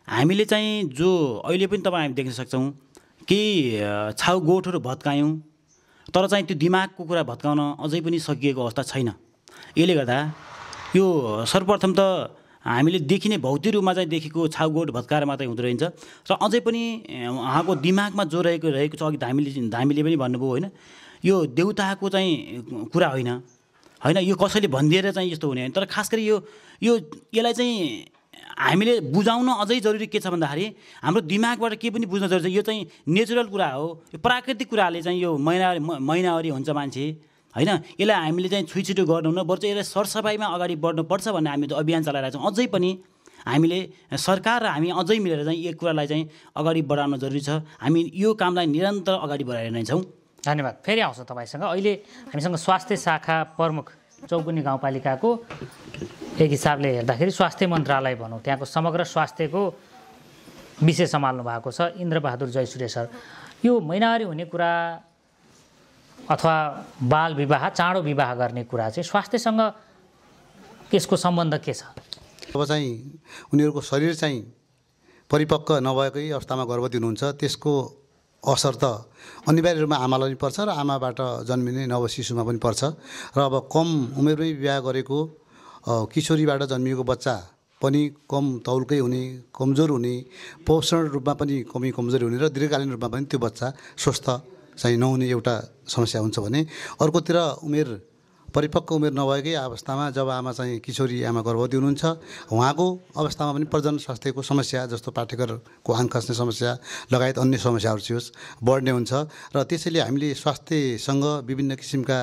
हामीले चाहिँ जो अहिले पनि तपाईँ हामी देख्न सक्छौँ कि छाउ गोठहरू भत्कायौँ, तर चाहिँ त्यो दिमागको कुरा भत्काउन अझै पनि सकिएको अवस्था छैन। यसले गर्दा यो सर्वप्रथम त हामीले देखिने भौतिक रूपमा चाहिँ देखेको छाउगोठ भत्काएर मात्रै हुँदो रहेछ र अझै पनि उहाँको दिमागमा जो रहेको छ, अघि धामीले पनि भन्नुभयो होइन, यो देउताको चाहिँ कुरा होइन, यो कसैले भनिदिएर चाहिँ यस्तो हुने होइन। तर खास गरी यसलाई चाहिँ हामीले बुझाउन अझै जरुरी के छ भन्दाखेरि हाम्रो दिमागबाट के पनि बुझ्न जरुरी छ। यो चाहिँ नेचुरल कुरा हो, यो प्राकृतिक कुराले चाहिँ यो महिनावारी हुन्छ मान्छे होइन, यसलाई हामीले चाहिँ छुइछिटो गर्नुहुन्न, बरु चाहिँ यसलाई सरसफाइमा अगाडि बढ्नुपर्छ भन्ने हामी अभियान चलाइरहेको छौँ। अझै पनि हामीले सरकार र हामी अझै मिलेर चाहिँ यो कुरालाई चाहिँ अगाडि बढाउन जरुरी छ। हामी यो कामलाई निरन्तर अगाडि बढाइरहेको नै छौँ। धन्यवाद। फेरि आउँछौँ तपाईँसँग। अहिले हामीसँग स्वास्थ्य शाखा प्रमुख चौकुनी गाउँपालिकाको एक हिसाबले हेर्दाखेरि स्वास्थ्य मन्त्रालय भनौँ, त्यहाँको समग्र स्वास्थ्यको विषय सम्हाल्नु भएको छ इन्द्रबहादुर जयसूर्य सर। यो महिनावारी हुने कुरा अथवा बाल विवाह, चाँडो विवाह गर्ने कुरा चाहिँ स्वास्थ्यसँग यसको सम्बन्ध के छ? अब चाहिँ उनीहरूको शरीर चाहिँ परिपक्व नभएकै अवस्थामा गर्भवती हुनुहुन्छ, त्यसको असर त अनिवार्य रूपमा आमालाई पनि पर्छ र आमाबाट जन्मिने नवशिशुमा पनि पर्छ। र अब कम उमेरमै विवाह गरेको किशोरीबाट जन्मिएको बच्चा पनि कम तौलकै हुने, कमजोर हुने, पोषण रूपमा पनि कमजोरी हुने र दीर्घकालीन रूपमा पनि त्यो बच्चा स्वस्थ चाहिँ नहुने एउटा समस्या हुन्छ भने अर्कोतिर उमेर परिपक्व उमेर नभएकै अवस्थामा जब आमा चाहिँ किशोरी आमा गर्भवती हुनुहुन्छ उहाँको अवस्थामा पनि प्रजनन स्वास्थ्यको समस्या जस्तो पाठेघरको आङ खस्ने समस्या लगायत अन्य समस्याहरू चाहिँ बढ्ने हुन्छ र त्यसैले हामीले स्वास्थ्यसँग विभिन्न किसिमका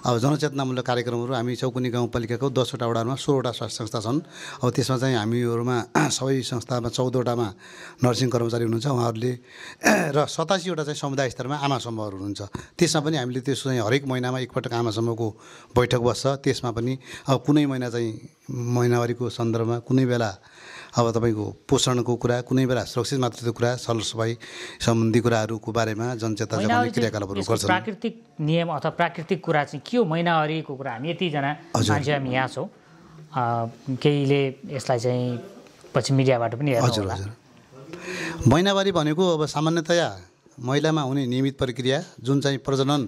अब जनचेतनामूलक कार्यक्रमहरू हामी चौकुनी गाउँपालिकाको 10वटा वडामा 16वटा स्वास्थ्य संस्था छन्। अब त्यसमा चाहिँ हामीहरूमा सबै संस्थामा 14वटामा नर्सिङ कर्मचारी हुनुहुन्छ उहाँहरूले र 87वटा चाहिँ समुदाय स्तरमा आमा समूहहरू हुनुहुन्छ। त्यसमा पनि हामीले त्यसो चाहिँ हरेक महिनामा एकपटक आमा समूहको बैठक बस्छ। त्यसमा पनि अब कुनै महिना चाहिँ महिनावारीको सन्दर्भमा कुनै बेला अब तपाईँको पोषणको कुरा, कुनै बेला सुरक्षित मातृत्वको कुरा, सरसफाइ सम्बन्धी कुराहरूको बारेमा जनचेतना जगाउने क्रियाकलापहरू गर्छन्। प्राकृतिक नियम अथवा प्राकृतिक कुरा चाहिँ के हो महिनावारीको कुरा? हामी यतिजना मान्छे हामी यहाँ छौँ, केहीले यसलाई चाहिँ पछि मिडियाबाट पनि हेर्नु होला। महिनावारी भनेको अब सामान्यतया महिलामा हुने नियमित प्रक्रिया जुन चाहिँ प्रजनन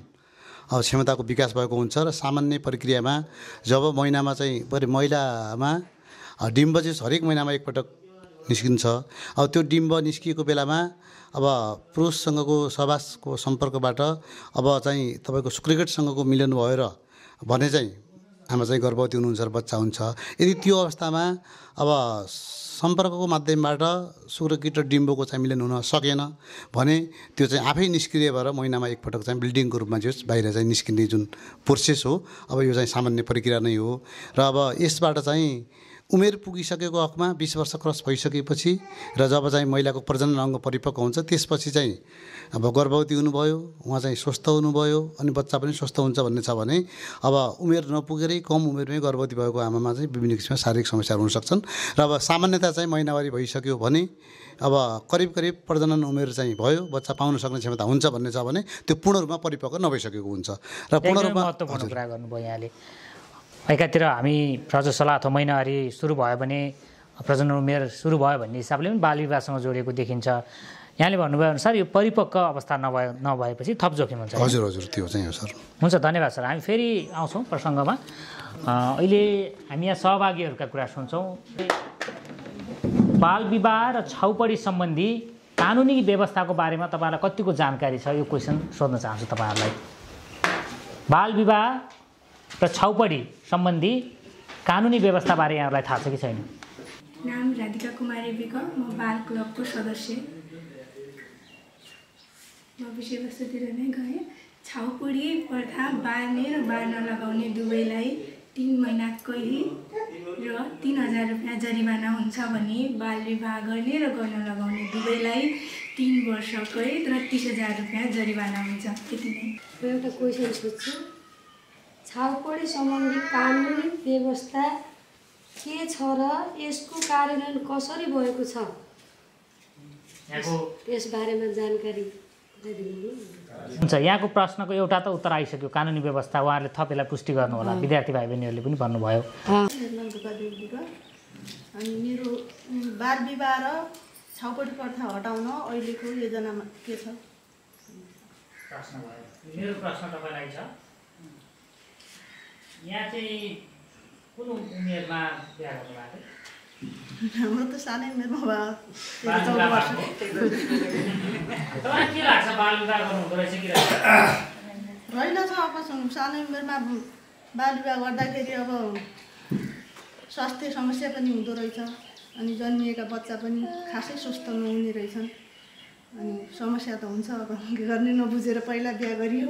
अब क्षमताको विकास भएको हुन्छ र सामान्य प्रक्रियामा जब महिनामा चाहिँ महिलामा डिम्ब चाहिँ हरेक महिनामा एकपटक निस्किन्छ। अब त्यो डिम्ब निस्किएको बेलामा अब पुरुषसँगको सहवासको सम्पर्कबाट अब चाहिँ तपाईँको शुक्रगेटसँगको मिलन भएर भने चाहिँ आमा चाहिँ गर्भवती हुनुहुन्छ र बच्चा हुन्छ। यदि त्यो अवस्थामा अब सम्पर्कको माध्यमबाट शुक्रकीट र डिम्बको चाहिँ मिलन हुन सकेन भने त्यो चाहिँ आफै निष्क्रिय भएर महिनामा एकपटक चाहिँ ब्लिडिङको रूपमा चाहिँ बाहिर चाहिँ निस्किने जुन प्रोसेस हो अब यो चाहिँ सामान्य प्रक्रिया नै हो। र अब यसबाट चाहिँ उमेर पुगिसकेको हकमा 20 वर्ष क्रस भइसकेपछि र जब चाहिँ महिलाको प्रजनन अङ्ग परिपक्व हुन्छ त्यसपछि चाहिँ अब गर्भवती हुनुभयो, उहाँ चाहिँ स्वस्थ हुनुभयो अनि बच्चा पनि स्वस्थ हुन्छ भन्ने छ भने अब उमेर नपुगेरै कम उमेरमै गर्भवती भएको आमामा चाहिँ विभिन्न किसिमका शारीरिक समस्याहरू हुन सक्छन्। र अब सामान्यतया चाहिँ महिनावारी भइसक्यो भने अब करिब प्रजनन उमेर चाहिँ भयो, बच्चा पाउन सक्ने क्षमता हुन्छ भन्ने छ भने त्यो पूर्ण रूपमा परिपक्व नभइसकेको हुन्छ। र पूर्ण रूपमा महत्त्वपूर्ण कुरा गर्नुभयो यहाँले। एकातिर हामी प्रजसला अथवा महिनावारी सुरु भयो भने प्रजनन उमेर सुरु भयो भन्ने हिसाबले पनि बाल विवाहसँग जोडिएको देखिन्छ। यहाँले भन्नुभयो अनुसार यो परिपक्व अवस्था नभएपछि थप जोखिम हुन्छ। हजुर हजुर त्यो चाहिँ हो सर। हुन्छ, धन्यवाद सर। हामी फेरि आउँछौँ प्रसङ्गमा। अहिले हामी यहाँ सहभागीहरूका कुरा सुन्छौँ। बाल विवाह र छाउपडी सम्बन्धी कानुनी व्यवस्थाको बारेमा तपाईँहरूलाई कतिको जानकारी छ यो क्वेसन सोध्न चाहन्छु तपाईँहरूलाई। बाल विवाह र छाउपडी सम्बन्धी कानुनी व्यवस्थाबारे यहाँहरूलाई थाहा छ कि छैन? नाम राधिका कुमारी विक, म बाल क्लबको सदस्य। म विषयवस्तुतिर नै गएँ। छाउपडी प्रथा बार्ने र बार्न लगाउने दुवैलाई 3 महिना कैदी र 3000 रुपियाँ जरिवाना हुन्छ भने बाल विवाह गर्ने र गर्न लगाउने दुवैलाई 3 वर्ष कैद र 30,000 रुपियाँ जरिवाना हुन्छ। यति नै। एउटा क्वेसन सोध्छु, छाउपडी सम्बन्धी कानुनी व्यवस्था के छ र यसको कार्यान्वयन कसरी भएको छ यसबारेमा जानकारी हुन्छ। यहाँको प्रश्नको एउटा त उत्तर आइसक्यो, कानुनी व्यवस्था। उहाँहरूले थपेलाई पुष्टि गर्नु होला। विद्यार्थी भाइ बहिनीहरूले पनि भन्नुभयो। अनि मेरो बाल विवाह र छाउपडी प्रथा हटाउन अहिलेको योजनामा के छ? मेरो प्रश्न तपाईँलाई छ, यहाँ चाहिँ कुन उमेरमा बिहा गर्नुभएको? हाम्रो त सानै उमेरमा भयो। तपाईँलाई के लाग्छ बाल विवाह गर्नु हुँदो रहेछ कि रहेन छ? अब सानै उमेरमा बाल विवाह गर्दाखेरि अब स्वास्थ्य समस्या पनि हुँदो रहेछ अनि जन्मिएका बच्चा पनि खासै स्वस्थ नहुने रहेछन्। अनि समस्या त हुन्छ। अब गर्ने नबुझेर पहिला बिहा गरियो।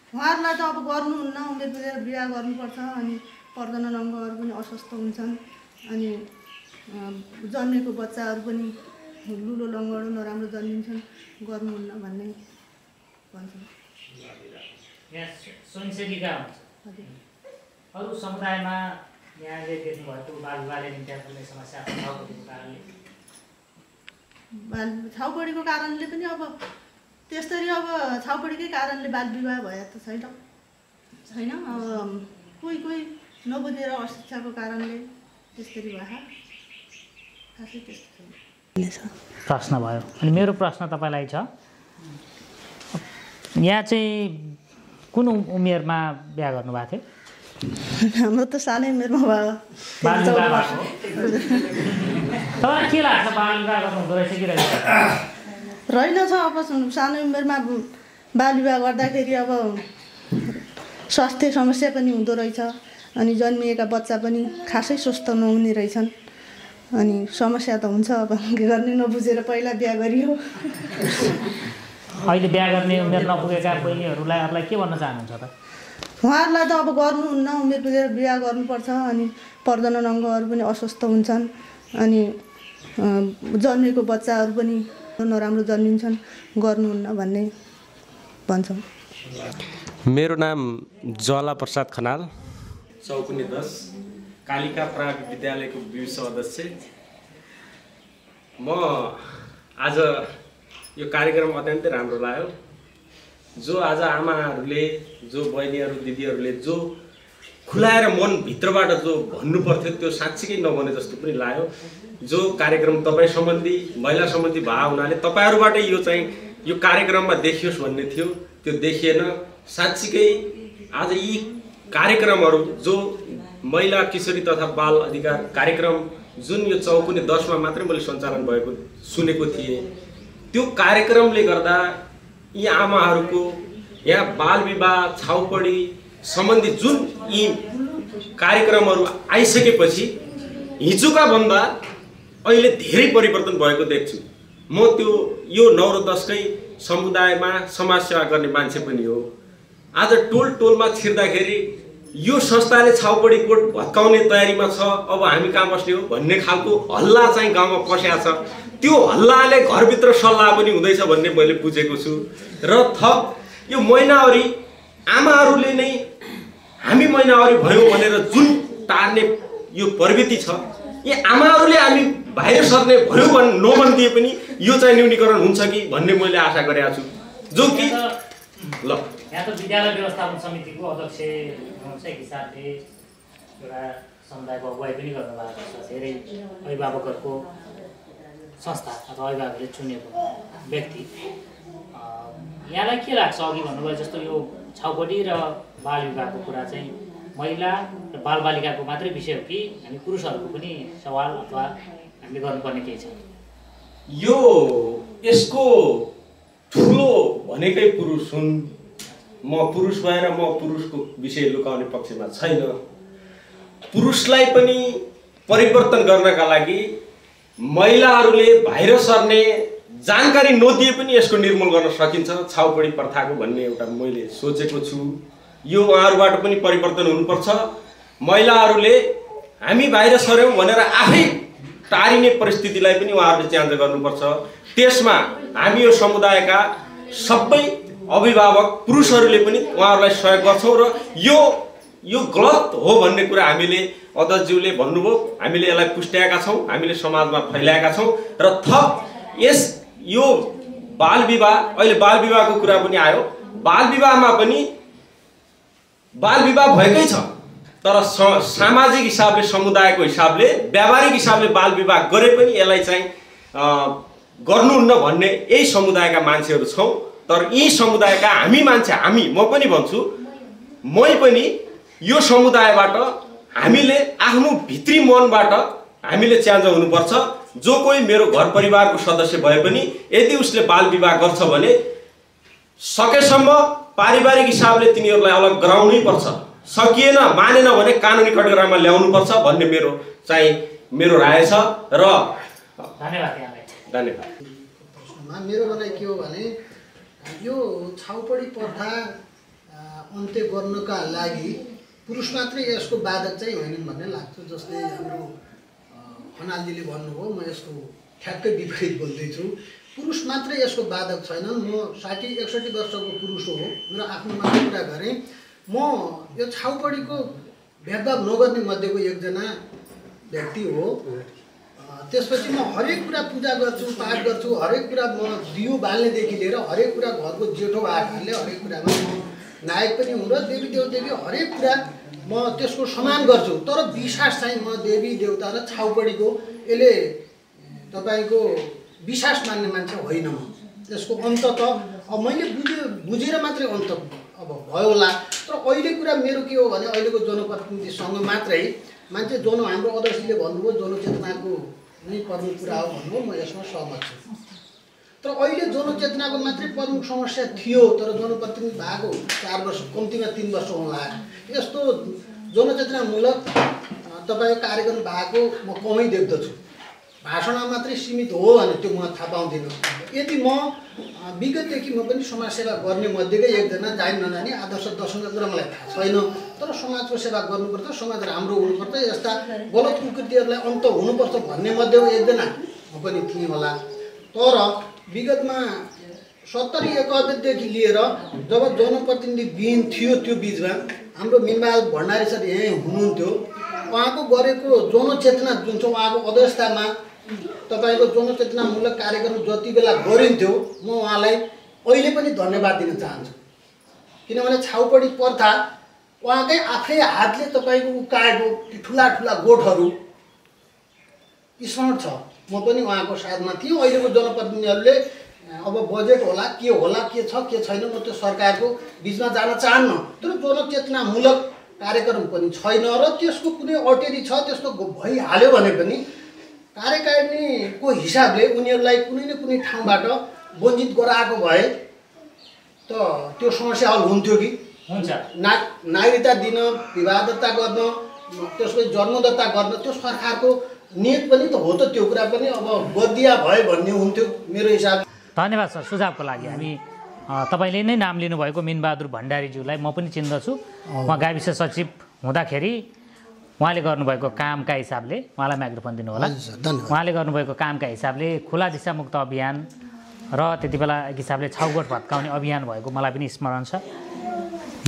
उहाँहरूलाई त अब गर्नुहुन्न, उमेर पुगेर बिहा गर्नुपर्छ। अनि प्रजनन अङ्गहरू पनि अस्वस्थ हुन्छन् अनि जन्मेको बच्चाहरू पनि लुलो लङ्गडो नराम्रो जन्मिन्छन्, गर्नुहुन्न भन्ने भन्छन्। अरू समुदायमा यहाँले देख्नुभएको बाल विवाहले निम्ति समस्या कारणले छाउपडीको कारणले पनि अब त्यस्तरी अब छाउपडीकै कारणले बाल विवाह भए त छैन। अब कोही नबुझेर अशिक्षाको कारणले त्यस्तरी भए खासै त्यस्तो छैन। प्रश्न भयो। अनि मेरो प्रश्न तपाईँलाई छ, यहाँ चाहिँ कुन उमेरमा बिहा गर्नुभएको थियो? हाम्रो त सानै उमेरमा भयो। तपाईँलाई के लाग्छ बाल विवाह गर्नु हुँदो रहेछ कि रहेछ? रहेनछ। अब सानो उमेरमा बालविवाह गर्दाखेरि अब स्वास्थ्य समस्या पनि हुँदो रहेछ, अनि जन्मिएका बच्चा पनि खासै स्वस्थ नहुने रहेछन्। अनि समस्या त हुन्छ, अब के गर्ने नबुझेर पहिला बिहा गरियो। अहिले बिहा गर्ने उमेर नपुगेका बहिनीहरूलाई के भन्न चाहनुहुन्छ त? उहाँहरूलाई त अब गर्नुहुन्न, उमेर पुगेर बिहा गर्नुपर्छ। अनि प्रजनन अङ्गहरू पनि अस्वस्थ हुन्छन्, अनि जन्मेको बच्चाहरू पनि नराम्रो जन्मिन्छन्, गर्नुहुन्न भन्ने भन्छौँ। मेरो नाम ज्वाला प्रसाद खनाल, चौकुने 10 कालिका प्राविधिक विद्यालयको विश्व अध्यक्ष। म आज यो कार्यक्रम अत्यन्तै राम्रो लाग्यो। जो आज आमाहरूले, जो बहिनीहरू, दिदीहरूले जो खुलाएर मनभित्रबाट जो भन्नु पर्थ्यो त्यो साँच्चीकै नभने जस्तो पनि लाग्यो। जो कार्यक्रम तपाईँ सम्बन्धी, महिला सम्बन्धी भए हुनाले तपाईँहरूबाटै यो चाहिँ यो कार्यक्रममा देखियोस् भन्ने थियो, त्यो देखिएन। साँच्चीकै आज यी कार्यक्रमहरू जो महिला किशोरी तथा बाल अधिकार कार्यक्रम जुन यो चौकुने 10 मा मात्रै मैले सञ्चालन भएको सुनेको थिएँ, त्यो कार्यक्रमले गर्दा यी आमाहरूको यहाँ बाल विवाह, छाउपडी सम्बन्धी जुन यी कार्यक्रमहरू आइसकेपछि हिजोका भन्दा अहिले धेरै परिवर्तन भएको देख्छु। म त्यो यो 9 र 10 कै समुदायमा समाजसेवा गर्ने मान्छे पनि हो। आज टोल टोलमा छिर्दाखेरि यो संस्थाले छाउपडी कोड भत्काउने तयारीमा छ, अब हामी कहाँ बस्ने हो भन्ने खालको हल्ला चाहिँ गाउँमा पस्या छ। त्यो हल्लाले घरभित्र सल्लाह पनि हुँदैछ भन्ने मैले बुझेको छु। र थप यो महिनावरी आमाहरूले नै हामी महिनावरी भयौँ भनेर जुन टार्ने यो प्रवृत्ति छ, यी आमाहरूले हामी बाहिर सर्ने भयौँ नभनिदिए पनि यो चाहिँ न्यूनीकरण हुन्छ कि भन्ने मैले आशा गरेको छु। जो कि ल यहाँ त विद्यालय व्यवस्थापन समितिको अध्यक्ष हुनुहुन्छ एक हिसाबले, एउटा समुदायको अगुवाई पनि गर्नुभएको छ। धेरै अभिभावकहरूको संस्था अथवा अभिभावकले चुनेको व्यक्ति। यहाँलाई के लाग्छ, अघि भन्नुभयो जस्तो यो छाउपडी र बाल विवाहको कुरा चाहिँ महिला र बालबालिकाको मात्रै विषय हो कि हामी पुरुषहरूको पनि सवाल अथवा हामीले गर्नुपर्ने केही छ? यो यसको ठुलो भनेकै पुरुष हुन्। म पुरुष भएर म पुरुषको विषय लुकाउने पक्षमा छैन। पुरुषलाई पनि परिवर्तन गर्नका लागि महिलाहरूले बाहिर सर्ने जानकारी नदिए पनि यसको निर्मूल गर्न सकिन्छ छाउपडी प्रथाको भन्ने एउटा मैले सोचेको छु। यो उहाँहरूबाट पनि परिवर्तन हुनुपर्छ। महिलाहरूले हामी बाहिर सर्यौँ भनेर आफै टारिने परिस्थितिलाई पनि उहाँहरूले च्यान्ज गर्नुपर्छ। त्यसमा हामी यो समुदायका सबै अभिभावक पुरुषहरूले पनि उहाँहरूलाई सहयोग गर्छौँ र यो गलत हो भन्ने कुरा हामीले अध्यक्षज्यूले भन्नुभयो, हामीले यसलाई पुष्ट्याएका छौँ, हामीले समाजमा फैलाएका छौँ। र थप यो बाल विवाह, अहिले बाल विवाहको कुरा पनि आयो। बाल विवाहमा पनि बाल विवाह भएकै छ, तर सामाजिक हिसाबले, समुदायको हिसाबले, व्यावहारिक हिसाबले बाल विवाह गरे पनि यसलाई चाहिँ गर्नुहुन्न भन्ने यही समुदायका मान्छेहरू छौँ। तर यी समुदायका हामी मान्छे, म पनि भन्छु, मै पनि यो समुदायबाट हामीले आफ्नो भित्री मनबाट हामीले च्यान्ज हुनुपर्छ। जो कोही मेरो घर परिवारको सदस्य भए पनि यदि उसले बाल विवाह गर्छ भने सकेसम्म पारिवारिक हिसाबले तिनीहरूलाई अलग गराउनै पर्छ। सकिएन, मानेन भने कानुनी कटघरामा ल्याउनु पर्छ भन्ने मेरो राय छ। र धन्यवाद। मेरो भनाइ के हो भने यो छाउपडी प्रथा अन्त्य गर्नका लागि पुरुष मात्रै यसको बाधक चाहिँ होइनन् भन्ने लाग्छ। जस्तै हाम्रो खनालजीले भन्नुभयो, म यसको ठ्याक्कै विपरीत बोल्दैछु। पुरुष मात्रै यसको बाधक छैनन्। म 60-61 वर्षको पुरुष हो, मेरो आफ्नो मात्रै कुरा गरेँ। म यो छाउपडीको भेदभाव नगर्ने मध्येको एकजना व्यक्ति हो। त्यसपछि म हरेक कुरा पूजा गर्छु, पाठ गर्छु, हरेक कुरा म दियो बाल्नेदेखि लिएर हरेक कुरा घरको जेठो आठहरूले हरेक कुरामा म नायक पनि हुँ र देवी देवताको हरेक कुरा म त्यसको सम्मान गर्छु। तर विश्वास चाहिँ म देवी देवता र छाउपडीको यसले तपाईँको विश्वास मान्ने मान्छे होइन। म त्यसको अन्त त अब मैले बुझेर मात्रै अन्त अब भयो होला। तर अहिले कुरा मेरो के हो भने अहिलेको जनप्रतिनिधिसँग मात्रै मान्छे जन हाम्रो अध्यक्षले भन्नुभयो जनचेतनाको नै पर्ने कुरा हो भन्नुभयो, म यसमा सहमत छु। तर अहिले जनचेतनाको मात्रै प्रमुख समस्या थियो, तर जनप्रतिनिधि भएको 4 वर्ष कम्तीमा 3 वर्ष होला। यस्तो जनचेतनामूलक तपाईँको कार्यक्रम भएको म कमै देख्दछु। भाषणमा मात्रै सीमित हो भने त्यो म थाहा पाउँदिनँ। यदि म विगतदेखि म पनि समाजसेवा गर्ने मध्येकै एकजना, जानी नजानी आदर्श दर्शन कुरा मलाई थाहा छैन, तर समाजको सेवा गर्नुपर्छ, समाज राम्रो हुनुपर्छ, यस्ता गलत कुकृतिहरूलाई अन्त हुनुपर्छ भन्ने मध्ये एकजना म पनि थिएँ होला। तर विगतमा 70-71देखि लिएर जब जनप्रतिनिधि विहीन थियो त्यो बिचमा हाम्रो मिनबहादुर भण्डारी सर यहीँ हुनुहुन्थ्यो। उहाँको गरेको जनचेतना जुन छ, उहाँको अध्यक्षतामा तपाईँको जनचेतनामूलक कार्यक्रम जति बेला गरिन्थ्यो, म उहाँलाई अहिले पनि धन्यवाद दिन चाहन्छु। किनभने छाउपडी प्रथा उहाँकै आफै हातले तपाईँको उकाएको ठुला ठुला गोठहरू स्मरण छ। म पनि उहाँको साथमा थिएँ। अहिलेको जनप्रतिनिधिहरूले अब बजेट होला के छ के छैन, म त्यो सरकारको बिचमा जान चाहन्न, तर जनचेतनामूलक कार्यक्रम पनि छैन र त्यसको कुनै अटेरी छ त्यस्तो भइहाल्यो भने पनि कार्यकारिणीको हिसाबले उनीहरूलाई कुनै न कुनै ठाउँबाट वञ्चित गराएको भए त त्यो समस्या हल हुन्थ्यो कि हुन्छ। नागरिकता दिन, विवाह दर्ता गर्न, त्यसपछि जन्म दर्ता गर्न त्यो सरकारको नियत पनि त हो त। त्यो कुरा पनि अब गरिदिया भए भन्ने हुन्थ्यो मेरो हिसाब। धन्यवाद सर सुझावको लागि। हामी तपाईँले नै नाम लिनुभएको मिनबहादुर भण्डारीज्यूलाई म पनि चिन्दछु। उहाँ गाविस सचिव हुँदाखेरि उहाँले गर्नुभएको कामका हिसाबले, उहाँलाई माइक्रोफोन दिनु होला, उहाँले गर्नुभएको कामका हिसाबले खुला दिशामुक्त अभियान र त्यति बेला एक हिसाबले छाउगोठ भत्काउने अभियान भएको मलाई पनि स्मरण छ।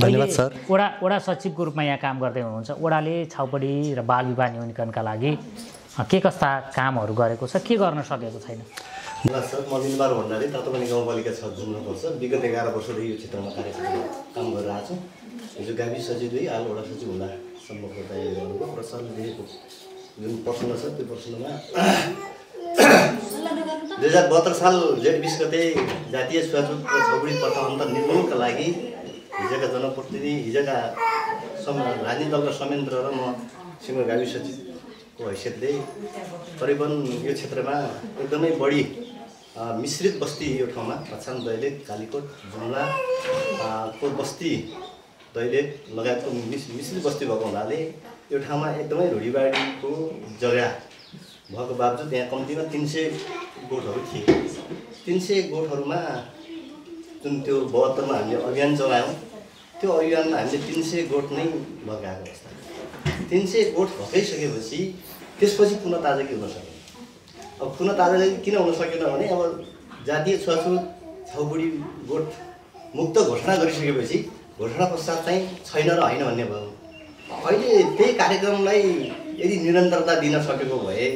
धन्यवाद सर। वडा सचिवको रूपमा यहाँ काम गर्दै हुनुहुन्छ। वडाले छाउपडी र बाल विवाह न्यूनीकरणका लागि के कस्ता कामहरू गरेको छ, के गर्न सकेको छैन? धन्यवाद सर। म मिनबहादुर भण्डारी, तातोपानी गाउँपालिका 6 जुम्नुपर्छ। विगत 11 वर्षदेखि यो क्षेत्रमा काम गरिरहेको छु। हिजो गाविस सचिवदेखि आज वडा सचिव हुँदासम्मको तयारी गर्नुभयो र सरले दिएको जुन प्रश्न छ त्यो प्रश्नमा 2072 साल जेठ 20 गते जातीय छुवाछुत र छाउपडी प्रथा निर्मूलनका लागि हिजोका जनप्रतिनिधि, हिजोका राजनीतिक दलका संयन्त्र र म सिङ्गो गाविस सचिवको हैसियतले करिबन यो क्षेत्रमा एकदमै बढी मिश्रित बस्ती यो ठाउँमा अछाम, दैलेख, कालीकोट, जुम्ला को बस्ती, दैलेख लगायतको मिश्रित बस्ती भएको हुनाले यो ठाउँमा एकदमै रूढिवादीको जग्गा भएको बावजुद यहाँ कम्तीमा 300 गोठहरू थिए। 300 गोठहरूमा जुन त्यो 72मा हामीले अभियान चलायौँ, त्यो अभियानमा हामीले 300 गोठ नै भगाएको अवस्था। 300 गोठ भगाइसकेपछि त्यसपछि पुनः ताजगी हुन सकेन। अब पुनः ताजगी किन हुन सकेन भने अब जातीय छुवाछुत छाउपडी गोठ मुक्त घोषणा गरिसकेपछि घोषणा पश्चात चाहिँ छैन र होइन भन्ने भयो। अहिले त्यही कार्यक्रमलाई यदि निरन्तरता दिन सकेको भए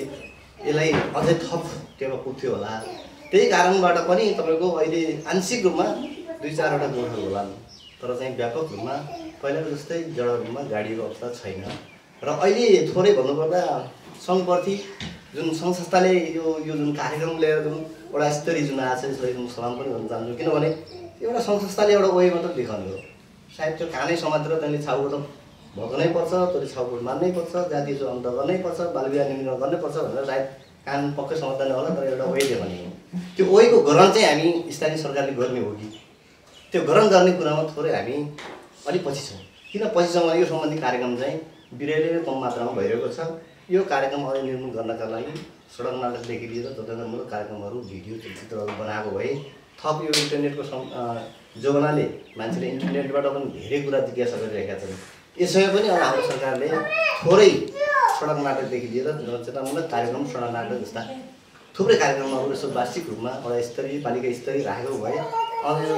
यसलाई अझै थप टेवा पुग्थ्यो होला। त्यही कारणबाट पनि तपाईँको अहिले आंशिक रूपमा 2-4वटा गोठहरू होलान्, तर चाहिँ व्यापक रूपमा पहिलाको जस्तै जड रूपमा गाडिएको अवस्था छैन। र अहिले थोरै भन्नुपर्दा सङ्घप्रति जुन सङ्घ संस्थाले यो जुन कार्यक्रम लिएर जुन वडा स्तरीय जुन आएको छ यसलाई म सलाम पनि गर्न चाहन्छु। किनभने एउटा सङ्घ संस्थाले एउटा ओइ मात्र देखाउने हो, सायद त्यो कानै समातेर त्यसले छाउगोठ भगाउनै पर्छ, त्यसले छाउगोठ मान्नै पर्छ, जातीय जो अन्त गर्नै पर्छ, बाल विवाह न्यूनीकरण गर्नै पर्छ भनेर सायद कान पक्कै समात्दैन होला, तर एउटा ओइ देखाउने हो। त्यो ओइको ग्रहण चाहिँ हामी स्थानीय सरकारले गर्ने हो कि त्यो ग्रहण गर्ने कुरामा थोरै हामी अलिक पछि छौँ। किन पछि छौँ भने यो सम्बन्धी कार्यक्रम चाहिँ बिराइले कम मात्रामा भइरहेको छ। यो कार्यक्रम अझै निर्माण गर्नका लागि सडक नाटकदेखि लिएर जनतामूलक कार्यक्रमहरू, भिडियो, चलचित्रहरू बनाएको भए थप यो इन्टरनेटको जोगनाले मान्छेले इन्टरनेटबाट पनि धेरै कुरा जिज्ञासा गरिरहेका छन्। यसमा पनि अब हाम्रो सरकारले थोरै सडक नाटकदेखि लिएर जनचेतनामूलक कार्यक्रम, सडक नाटक जस्ता थुप्रै कार्यक्रमहरू यसो वार्षिक रूपमा वडा स्तरीय, पालिका स्तरीय राखेको भए अझै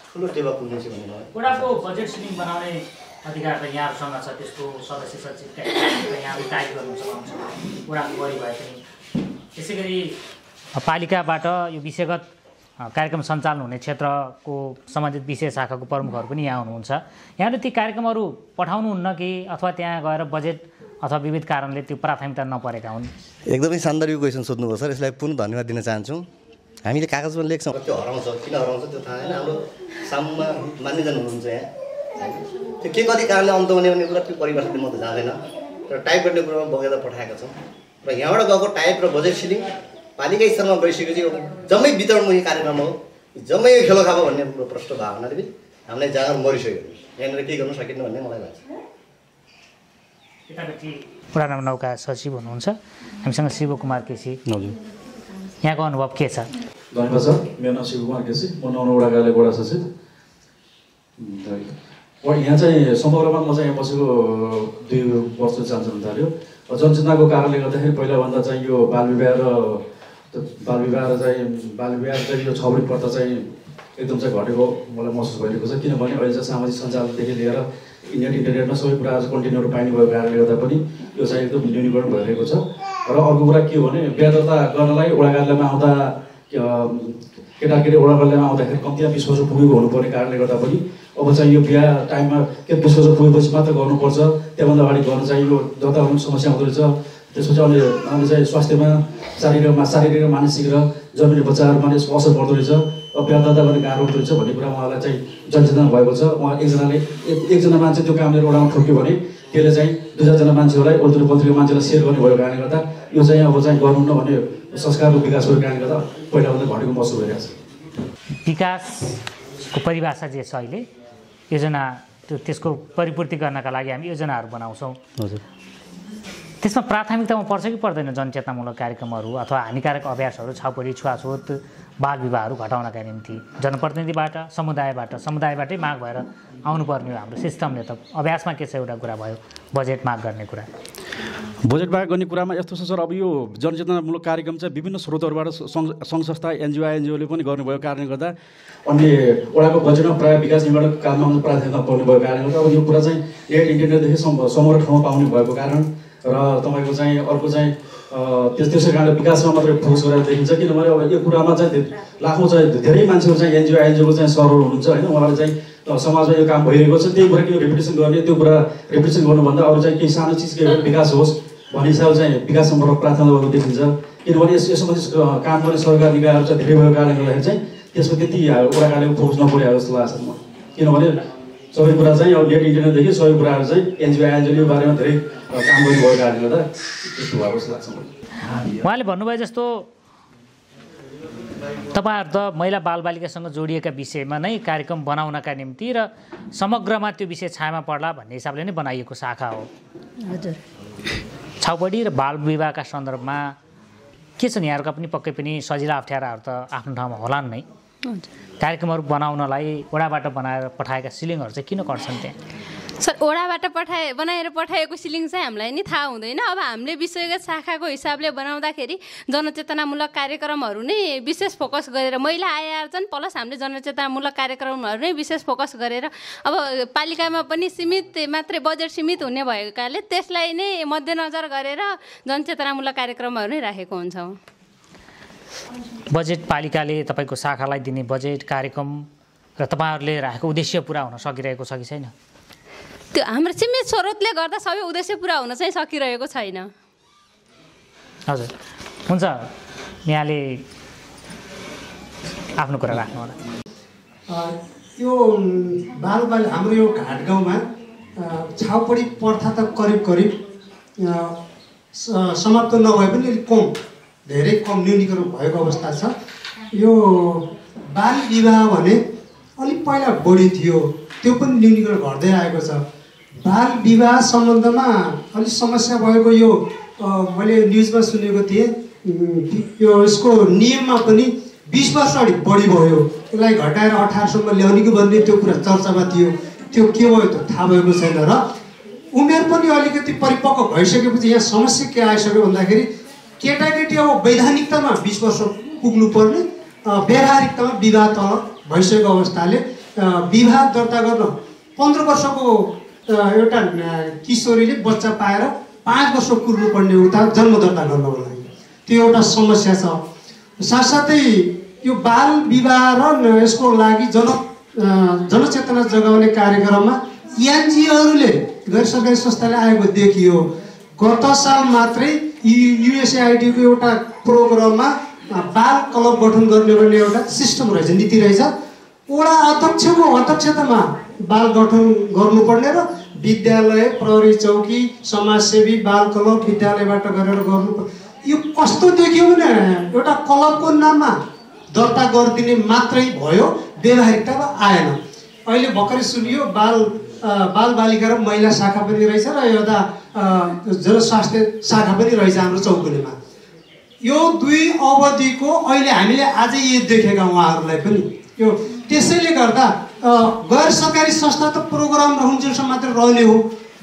ठुलो टेवा पुग्नेछ भन्ने मलाई। वडाको बजेट सिलिङ बनाउने अधिकार त यहाँहरूसँग छ, त्यसको सदस्य सचिवका यहाँले टाइप गर्नु सक्नुहुन्छ वडाको गरी भए पनि। त्यसै गरी पालिकाबाट यो विषयगत कार्यक्रम सञ्चालन हुने क्षेत्रको सम्बन्धित विशेष शाखाको प्रमुखहरू पनि यहाँ हुनुहुन्छ। यहाँले ती कार्यक्रमहरू पठाउनुहुन्न कि अथवा त्यहाँ गएर बजेट अथवा विविध कारणले त्यो प्राथमिकता नपरेका हुन्? एकदमै सान्दर्भिक क्वेसन सोध्नुभयो सर, यसलाई पुनः धन्यवाद दिन चाहन्छु। हामीले कागजमा लेख्छौँ, त्यो हराउँछ, किन हराउँछ त्यो थाहा छैन। हाम्रो सामुमा मान्यजन हुनुहुन्छ यहाँ, त्यो के कति कारणले अन्त हुने भन्ने कुरा त्यो परिभाषा म त जाँदैन, र टाइप गर्ने कुरामा बगेर पठाएका छौँ। र यहाँबाट गएको टाइप र बजेट सिलिङ पालिका स्तरमा गइसकेपछि जम्मै वितरणमुखी कार्यक्रम हो, जम्मै खेलो खाबो भन्ने प्रश्न भएको हुनाले पनि हामीलाई जाँगर मरिसक्यो। यहाँनिर केही गर्न सकिन्न भन्ने मलाई लाग्छ। वडा नम्बर 9 का सचिव हुनुहुन्छ हामीसँग शिवकुमार केसी। हजुर, यहाँको अनुभव के छ? धन्यवाद सर। मेरो नाम शिवकुमार केसी, म 9 वडा कार्यालय वडा सचिव। यहाँ चाहिँ समग्रमा म चाहिँ यहाँ बसेको 2 वर्ष जान थाल्यो। जनचेतनाको कारणले गर्दाखेरि पहिलाभन्दा चाहिँ यो बालविवाह र चाहिँ यो छौरी प्रथा चाहिँ एकदम चाहिँ घटेको मलाई महसुस भइरहेको छ। किनभने अहिले चाहिँ सामाजिक सञ्जालदेखि लिएर इन्टरनेटमा सबै कुराहरू कन्टेन्टहरू पाइने भएको कारणले गर्दा पनि यो चाहिँ एकदम न्यूनीकरण भइरहेको छ। र अर्को कुरा के हो भने बिहा दर्ता गर्नलाई वडा कार्यालयमा आउँदा केटाकेटी वडा कार्यालयमा आउँदाखेरि कम्तीमा 20 वर्ष पुगेको हुनुपर्ने कारणले गर्दा पनि अब चाहिँ यो बिहा टाइममा 20 वर्ष पुगेपछि मात्र गर्नुपर्छ, त्योभन्दा अगाडि गर्न चाहिँ यो दर्ता गर्नु समस्या हुँदो रहेछ। त्यसपछि अनि चाहिँ स्वास्थ्यमा शारीरिक र मानसिक र जन्मिने बच्चाहरूमा यसको असर पर्दो रहेछ। अब बिहा दर्ता गर्ने गाह्रो हुँदो रहेछ भन्ने कुरा उहाँलाई चाहिँ जनचेतना भएको छ। उहाँ एकजना मान्छे त्यो कामले वडामा ठोक्यो भने त्यसले चाहिँ 2-4जना मान्छेहरूलाई ओल्दो पत्रिका मान्छेलाई सेयर गर्ने भएको कारणले गर्दा यो चाहिँ अब चाहिँ गर्नुहुन्न भन्ने संस्कारको विकास भएको कारणले गर्दा पहिलाभन्दा घटेको महसुस भइरहेको छ। विकासको परिभाषा जे छ अहिले योजना त्यसको परिपूर्ति गर्नका लागि हामी योजनाहरू बनाउँछौँ। हजुर, त्यसमा प्राथमिकतामा पर्छ कि पर्दैन जनचेतनामूलक कार्यक्रमहरू अथवा हानिकारक अभ्यासहरू, छाउपडी, छुवाछुत, बाल विवाहहरू घटाउनका निम्ति जनप्रतिनिधिबाट समुदायबाटै माग भएर आउनुपर्ने हो हाम्रो सिस्टमले? त अभ्यासमा के छ? एउटा कुरा भयो बजेट माग गर्ने कुरा। बजेट माग गर्ने कुरामा यस्तो छ सर, अब यो जनचेतनामूलक कार्यक्रम चाहिँ विभिन्न स्रोतहरूबाट सङ्घ संस्था एनजिओले पनि गर्नुभएको कारणले गर्दा अन्य वडाको बजेटमा प्रायः विकास निर्माणको काममा प्राथमिकता पाउने भएको कारणले गर्दा अब यो कुरा चाहिँ नेट इन्टरनेटदेखि समग्र ठाउँमा पाउने भएको कारण र तपाईँको चाहिँ अर्को चाहिँ त्यसै कारणले विकासमा मात्रै फोकस गरेर देखिन्छ। किनभने अब यो कुरामा चाहिँ लाखौँ चाहिँ धेरै मान्छेहरू चाहिँ एनजिओको चाहिँ सरहरू हुनुहुन्छ होइन, उहाँले चाहिँ समाजमा यो काम भइरहेको छ, त्यही कुरा के रिपिटेसन गर्ने, त्यो कुरा रिपिटेसन गर्नुभन्दा अरू चाहिँ केही सानो चिजको विकास होस् भन्ने हिसाबले चाहिँ विकाससँग प्रार्थना भएको देखिन्छ। किनभने यसमा काम गर्ने सरकार निकायहरू चाहिँ धेरै भएको कारणले गर्दाखेरि चाहिँ त्यसमा त्यति वडा कार्यालयको फोकस नपुर्याएको जस्तो लाग्छ म। किनभने सबै कुरा चाहिँ अब नेट इन्टरनेटदेखि सबै कुराहरू चाहिँ एनजिओको बारेमा धेरै काम गर्नुभएको कारणले गर्दा त्यस्तो भएको जस्तो लाग्छ मलाई। उहाँले भन्नुभयो जस्तो तपाईँहरू त महिला बालबालिकासँग जोडिएका विषयमा नै कार्यक्रम बनाउनका निम्ति र समग्रमा त्यो विषय छायामा पर्ला भन्ने हिसाबले नै बनाइएको शाखा हो। हजुर, छाउपडी र बाल विवाहका सन्दर्भमा के छन् यहाँहरूका पनि पक्कै पनि सजिला अप्ठ्याराहरू त आफ्नो ठाउँमा होलान् नै। कार्यक्रमहरू बनाउनलाई वडाबाट बनाएर पठाएका सिलिङहरू चाहिँ किन गर्छन् त्यहाँ? सर, वडाबाट बनाएर पठाएको सिलिङ चाहिँ हामीलाई नि थाहा हुँदैन। अब हामीले विषयगत शाखाको हिसाबले बनाउँदाखेरि जनचेतनामूलक कार्यक्रमहरू नै विशेष फोकस गरेर महिला आय आर्जन प्लस हामीले जनचेतनामूलक कार्यक्रमहरू नै विशेष फोकस गरेर अब पालिकामा पनि मात्रै बजेट सीमित हुने भएकाले त्यसलाई नै मध्यनजर गरेर जनचेतनामूलक कार्यक्रमहरू नै राखेको हुन्छौँ। बजेट पालिकाले तपाईँको शाखालाई दिने बजेट कार्यक्रम र तपाईँहरूले राखेको उद्देश्य पुरा हुन सकिरहेको छ कि छैन? त्यो हाम्रो सीमित स्रोतले गर्दा सबै उद्देश्य पुरा हुन चाहिँ सकिरहेको छैन। हजुर, हुन्छ, यहाँले आफ्नो कुरा राख्नु होला। यो बालबालिका हाम्रो यो घाट गाउँमा छाउपडी प्रथा त करिब समाप्त नभए पनि धेरै कम न्यूनीकरण भएको अवस्था छ। यो बाल विवाह भने अलिक पहिला बढी थियो, त्यो पनि न्यूनीकरण घट्दै आएको छ। बाल विवाह सम्बन्धमा अलिक समस्या भएको यो मैले न्युजमा सुनेको थिएँ, यो यसको नियममा पनि 20 वर्ष अगाडि बढी भयो, यसलाई घटाएर 18सम्म ल्याउने कि भन्ने त्यो कुरा चर्चामा थियो। त्यो के भयो त थाहा भएको छैन। र उमेर पनि अलिकति परिपक्व भइसकेपछि यहाँ समस्या के आइसक्यो भन्दाखेरि केटाकेटी अब वैधानिकतामा 20 वर्ष पुग्नुपर्ने, व्यावहारिकतामा विवाह तल भइसकेको अवस्थाले विवाह दर्ता गर्न 15 वर्षको एउटा किशोरीले बच्चा पाएर 5 वर्ष पुग्नुपर्ने उता जन्म दर्ता गर्नको लागि त्यो एउटा समस्या छ। साथसाथै यो बाल विवाह र यसको लागि जनचेतना जगाउने कार्यक्रममा एनजिओहरूले गैर सरकारी संस्थाले आएको देखियो। गत साल मात्रै युएसएआइडीको एउटा प्रोग्राममा बाल क्लब गठन गर्ने भन्ने एउटा सिस्टम रहेछ, नीति रहेछ। वडा अध्यक्षको अध्यक्षतामा बाल गठन गर्नुपर्ने र विद्यालय, प्रहरी चौकी, समाजसेवी, बाल क्लब विद्यालयबाट गरेर गर्नुपर्ने, यो कस्तो देखियो भने एउटा क्लबको नाममा दर्ता गरिदिने मात्रै भयो, व्यवहारिकता आएन। अहिले भर्खरै सुनियो बालबालिका र महिला शाखा पनि रहेछ र एउटा जनस्वास्थ्य शाखा पनि रहेछ हाम्रो चौकुनेमा। यो दुई अवधिको अहिले हामीले आजै यो देखेका उहाँहरूलाई पनि यो त्यसैले गर्दा गैर सरकारी संस्था त प्रोग्राम रहन्जेलसम्म मात्र रहने हो,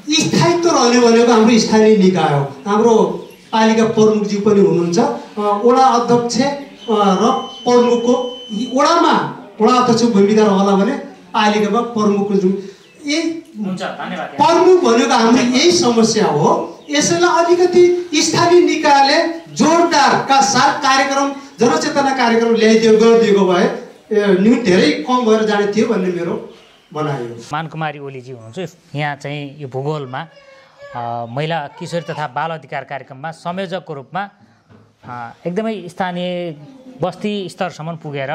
स्थायित्व रहने भनेको हाम्रो स्थानीय निकाय हो। हाम्रो पालिका प्रमुखज्यू पनि हुनुहुन्छ, वडा अध्यक्ष र प्रमुखको वडामा वडा अध्यक्ष भूमिका रहला भने पालिकामा प्रमुखको जुन यही प्रमुख भनेको हाम्रो यही समस्या हो। यसैलाई अलिकति स्थानीय निकायले जोरदारका साथ कार्यक्रम जनचेतना कार्यक्रम गरिदिएको भए धेरै कम भएर जाने थियो भन्ने मेरो भनाइ हो। मानकुमारी ओलीजी हुनुहुन्छ, यहाँ चाहिँ यो भूगोलमा महिला किशोर तथा बाल अधिकार कार्यक्रममा संयोजकको रूपमा एकदमै स्थानीय बस्ती स्तरसम्म पुगेर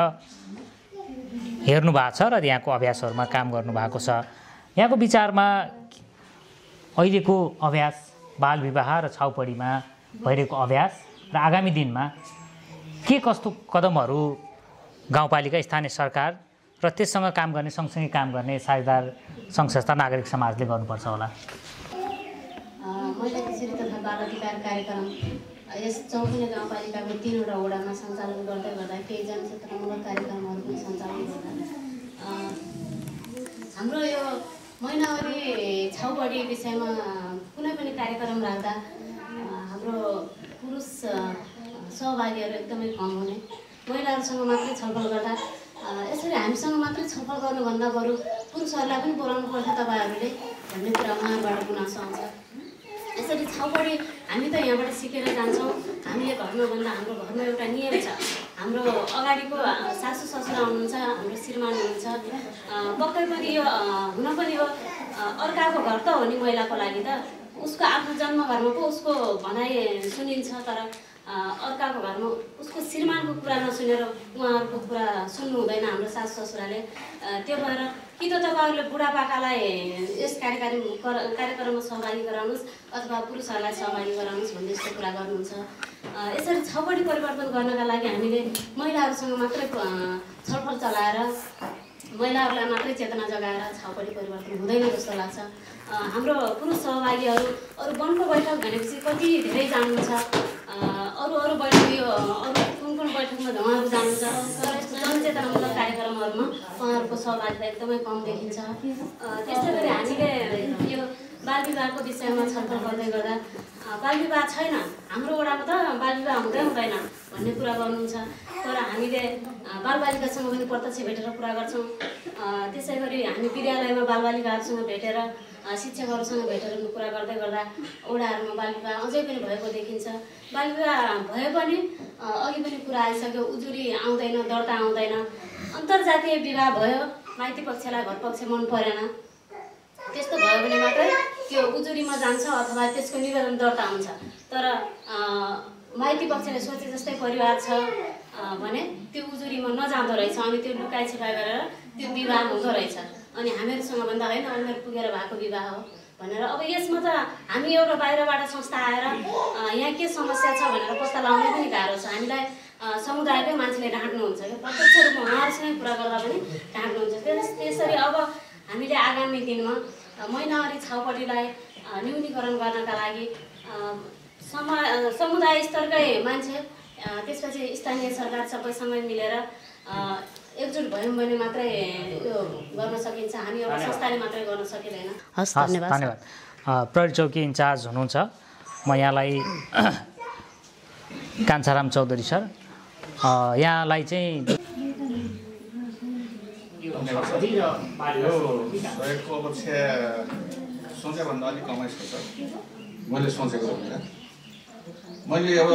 हेर्नु भएको छ र यहाँको अभ्यासहरूमा काम गर्नुभएको छ। यहाँको विचारमा अहिलेको अभ्यास बाल विवाह र छाउपडीमा भइरहेको अभ्यास र आगामी दिनमा के कस्तो कदमहरू गाउँपालिका स्थानीय सरकार र त्यससँग काम गर्ने सँगसँगै काम गर्ने साझेदार सङ्घ संस्था नागरिक समाजले गर्नुपर्छ होला? महिला किशोरी तथा बाल अधिकार कार्यक्रम यस चौकुने गाउँपालिकाको 3वटा वडामा सञ्चालन गर्दै गर्दा केही जनचेतनामूलक कार्यक्रमहरू पनि सञ्चालन गर्दा हाम्रो यो महिनावरी छाउपडी विषयमा कुनै पनि कार्यक्रम राख्दा हाम्रो पुरुष सहभागीहरू एकदमै कम हुने, महिलाहरूसँग मात्रै छलफल गर्दा यसरी हामीसँग मात्रै छलफल गर्नुभन्दा बरु पुरुषहरूलाई पनि बोलाउनु पर्छ तपाईँहरूले भन्ने कुरा उहाँहरूबाट गुनासो आउँछ। यसरी छाउपडी हामी त यहाँबाट सिकेर जान्छौँ। हामीले घरमा भन्दा हाम्रो घरमा एउटा नियम छ, हाम्रो अगाडिको सासू ससुरा हुनुहुन्छ, हाम्रो श्रीमान हुनुहुन्छ, पक्कै पनि यो हुन पनि हो अर्काको घर त हो नि महिलाको लागि त, उसको आफ्नो जन्मघरमा पो उसको भनाइ सुनिन्छ, तर अर्काको घरमा उसको श्रीमानको कुरा नसुनेर उहाँहरूको कुरा सुन्नु हुँदैन हाम्रो सासू ससुराले। त्यो भएर कि त तपाईँहरूले बुढापाकालाई यस कार्यक्रममा सहभागी गराउनुहोस् अथवा पुरुषहरूलाई सहभागी गराउनुहोस् भन्ने यस्तो कुरा गर्नुहुन्छ। यसरी छाउपडी परिवर्तन गर्नका लागि हामीले महिलाहरूसँग मात्रै छलफल चलाएर महिलाहरूलाई मात्रै चेतना जगाएर छाउपडी परिवर्तन हुँदैन जस्तो लाग्छ। हाम्रो पुरुष सहभागीहरू अरू वनको बैठक भनेपछि कति धेरै जानुहुन्छ, अरू बैठक यो अरू कुन बैठकमा उहाँहरू जानुहुन्छ, तर यस्तो जनचेतनामूलक कार्यक्रमहरूमा उहाँहरूको सहभागिता एकदमै कम देखिन्छ। त्यस्तै गरी हामीले यो बाल विवाहको विषयमा छलफल गर्दै गर्दा बाल विवाह छैन हाम्रो वडामा त बाल विवाह हुँदैन भन्ने कुरा गर्नुहुन्छ, तर हामीले बालबालिकासँग पनि प्रत्यक्ष भेटेर कुरा गर्छौँ। त्यसै गरी हामी विद्यालयमा बालबालिकाहरूसँग भेटेर शिक्षकहरूसँग भेटेर कुरा गर्दै गर्दा वडाहरूमा बाल विवाह अझै पनि भएको देखिन्छ। बाल विवाह भए पनि अघि पनि कुरा आइसक्यो, उजुरी आउँदैन, दर्ता आउँदैन, अन्तर्जातीय विवाह भयो, माइती पक्षलाई घर पक्ष मन परेन, त्यस्तो भयो भने मात्रै त्यो उजुरीमा जान्छ अथवा त्यसको निवेदन दर्ता हुन्छ। तर माइती पक्षले सोचे जस्तै परिवार छ भने त्यो उजुरीमा नजाँदो रहेछ, अनि त्यो लुकाइ छिपाइ गरेर त्यो विवाह हुँदो रहेछ, अनि हामीहरूसँग भन्दा होइन उनीहरू पुगेर भएको विवाह हो भनेर। अब यसमा त हामी एउटा बाहिरबाट संस्था आएर यहाँ के समस्या छ भनेर पत्ता लगाउनै पनि गाह्रो छ। हामीलाई समुदायकै मान्छेले ढाँट्नुहुन्छ कि प्रत्यक्ष रूपमा उहाँहरूसँग कुरा गर्दा पनि ढाँट्नुहुन्छ। त्यसरी अब हामीले आगामी दिनमा महिनावारी छाउपडीलाई न्यूनीकरण गर्नका लागि समुदाय स्तरकै मान्छे, त्यसपछि स्थानीय सरकार सबैसँग मिलेर एकजुट भयौँ भने मात्रै यो गर्न सकिन्छ, हामी एउटा संस्थाले मात्रै गर्न सकिँदैन। हस्, धन्यवाद। प्रहरी चौकी इन्चार्ज हुनुहुन्छ, म यहाँलाई कान्छाराम चौधरी सर, यहाँलाई चाहिँ सहयोगको अपेक्षा सोचेभन्दा अलिक कमै छ सर। मैले सोचेको भन्दा मैले अब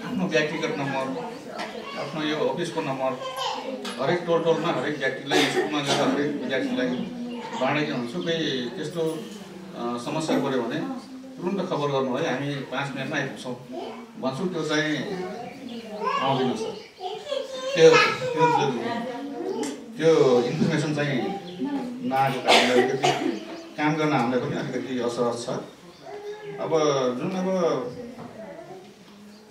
आफ्नो व्यक्तिगत नम्बर, आफ्नो यो अफिसको नम्बर हरेक टोलमा हरेक व्यक्तिलाई, स्कुलमा गएर हरेक विद्यार्थीलाई बाँडेको हुन्छु। कोही त्यस्तो समस्या पऱ्यो भने तुरुन्त खबर गर्नु है, हामी 5 मिनटमा आइपुग्छौँ भन्छु। त्यो चाहिँ आउँदैन सर, त्यो इन्फर्मेसन चाहिँ नआएको कारणले अलिकति काम गर्न हामीलाई पनि अलिकति असहज छ। अब जुन अब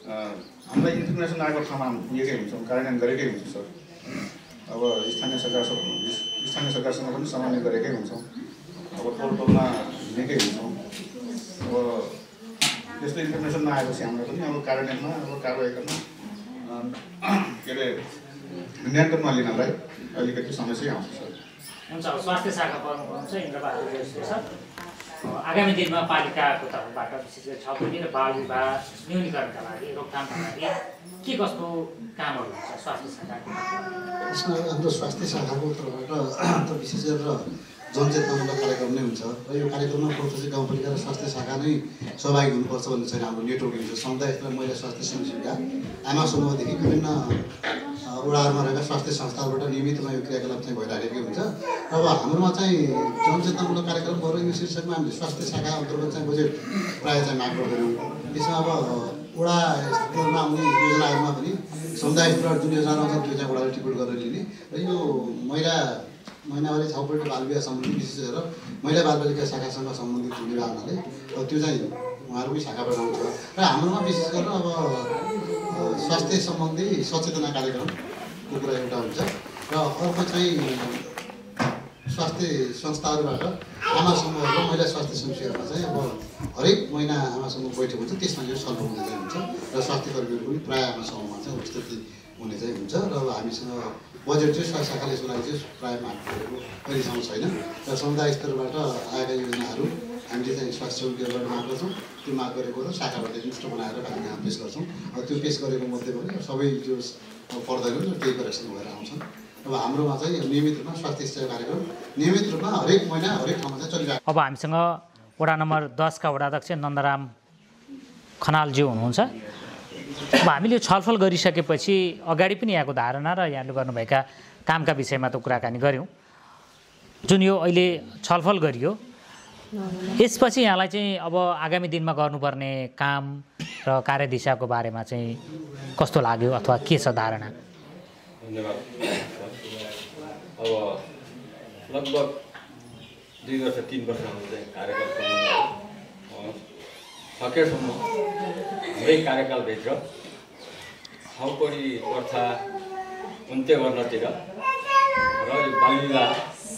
हामीलाई इन्फर्मेसन आएको ठाउँमा पुगेकै हुन्छौँ, कार्यान्वयन गरेकै हुन्छ सर। अब स्थानीय सरकारसँग पनि समन्वय गरेकै हुन्छौँ, अब टोलमा हिँडेकै हुन्छौँ। अब त्यस्तो इन्फर्मेसन नआएपछि हामीलाई पनि अब कार्यान्वयनमा अब कारवाही गर्न के अरे नियन्त्रणमा लिनलाई अलिकति समस्या आउँछ सर। हुन्छ, स्वास्थ्य शाखा पर्नुहुन्छ इन्द्रबहादुर सर। आगामी दिनमा पालिकाको तर्फबाट विशेष गरी छाउपडी र बाल विवाह न्यूनीकरणका लागि, रोकथामका लागि के कस्तो कामहरू हुन्छ स्वास्थ्य शाखाको? यसमा हाम्रो स्वास्थ्य शाखाको तर्फबाट त विशेष गरेर जनचेतनामूलक कार्यक्रम नै हुन्छ र यो कार्यक्रममा प्रत्यक्ष गाउँपालिका र स्वास्थ्य शाखा नै सहभागी हुनुपर्छ भन्ने छैन। हाम्रो नेटवर्किङ छ, समुदाय स्तरमा महिला स्वास्थ्य स्वयंसेविका आमा समूहदेखि विभिन्न वडाहरूमा रहेका स्वास्थ्य संस्थाबाट नियमित रूपमा यो क्रियाकलाप चाहिँ भइराखेकै हुन्छ। अब हाम्रोमा चाहिँ जनचेतनामूलक कार्यक्रम भएर यो शीर्षकमा हामीले स्वास्थ्य शाखा अन्तर्गत चाहिँ बजेट प्रायः चाहिँ माग गर्दैनौँ। त्यसमा अब वडा स्तरमा आउने योजनाहरूमा पनि समुदाय स्तरबाट जुन योजनाहरू आउँछ त्यो चाहिँ वडाले टिकट गरेर लिने र यो महिनावारी छाउपडी बाल विवाह सम्बन्धी विशेष गरेर महिला बालबालिका शाखासँग सम्बन्धित विवाह हुनाले त्यो चाहिँ उहाँहरूकै शाखाबाट आउँछ र हाम्रोमा विशेष गरेर अब स्वास्थ्य सम्बन्धी सचेतना कार्यक्रमको कुरा एउटा हुन्छ र अर्को चाहिँ स्वास्थ्य संस्थाहरूबाट आमा समूह र महिला स्वास्थ्य समस्याहरूमा चाहिँ अब हरेक महिना आमा समूह बैठक हुन्छ, त्यसमा यो सल्लाह हुने चाहिँ हुन्छ र स्वास्थ्य कर्मीहरू पनि प्रायः आमा समूहमा चाहिँ उपस्थिति हुने चाहिँ हुन्छ र अब हामीसँग बजेट चाहिँ स्वास्थ्य शाखाले यसको लागि चाहिँ प्रायः माग गरेको अहिलेसम्म छैन र समुदाय स्तरबाट आएका योजनाहरू हामीले चाहिँ स्वास्थ्य समितिहरूबाट माग गर्छौँ। त्यो माग गरेको र शाखाबाट लिस्ट बनाएर हामी यहाँ पेस गर्छौँ। त्यो पेस गरेको मध्ये पनि सबै जो पर्दैनन् र त्यही करेक्सन भएर आउँछन्। अब हाम्रोमा चाहिँ नियमित रूपमा स्वास्थ्य सेवा कार्यक्रम नियमित रूपमा हरेक महिना हरेक ठाउँमा चाहिँ चलिरहेको। अब हामीसँग वडा नम्बर 10 का वडाध्यक्ष नन्दराम खनालज्यू हुनुहुन्छ। अब हामीले छलफल गरिसकेपछि अगाडि पनि यहाँको धारणा र यहाँले गर्नुभएका कामका विषयमा त कुराकानी गऱ्यौँ। जुन यो अहिले छलफल गरियो यसपछि यहाँलाई चाहिँ अब आगामी दिनमा गर्नुपर्ने काम र कार्यदिशाको बारेमा चाहिँ कस्तो लाग्यो अथवा के छ धारणा? धन्यवाद। अब लगभग 2 वर्ष 3 वर्ष चाहिँ कार्यकाल सकेसम्म हाम्रै कार्यकालभित्र छाउपडी प्रथा अन्त्य गर्नतिर र यो बाल विवाह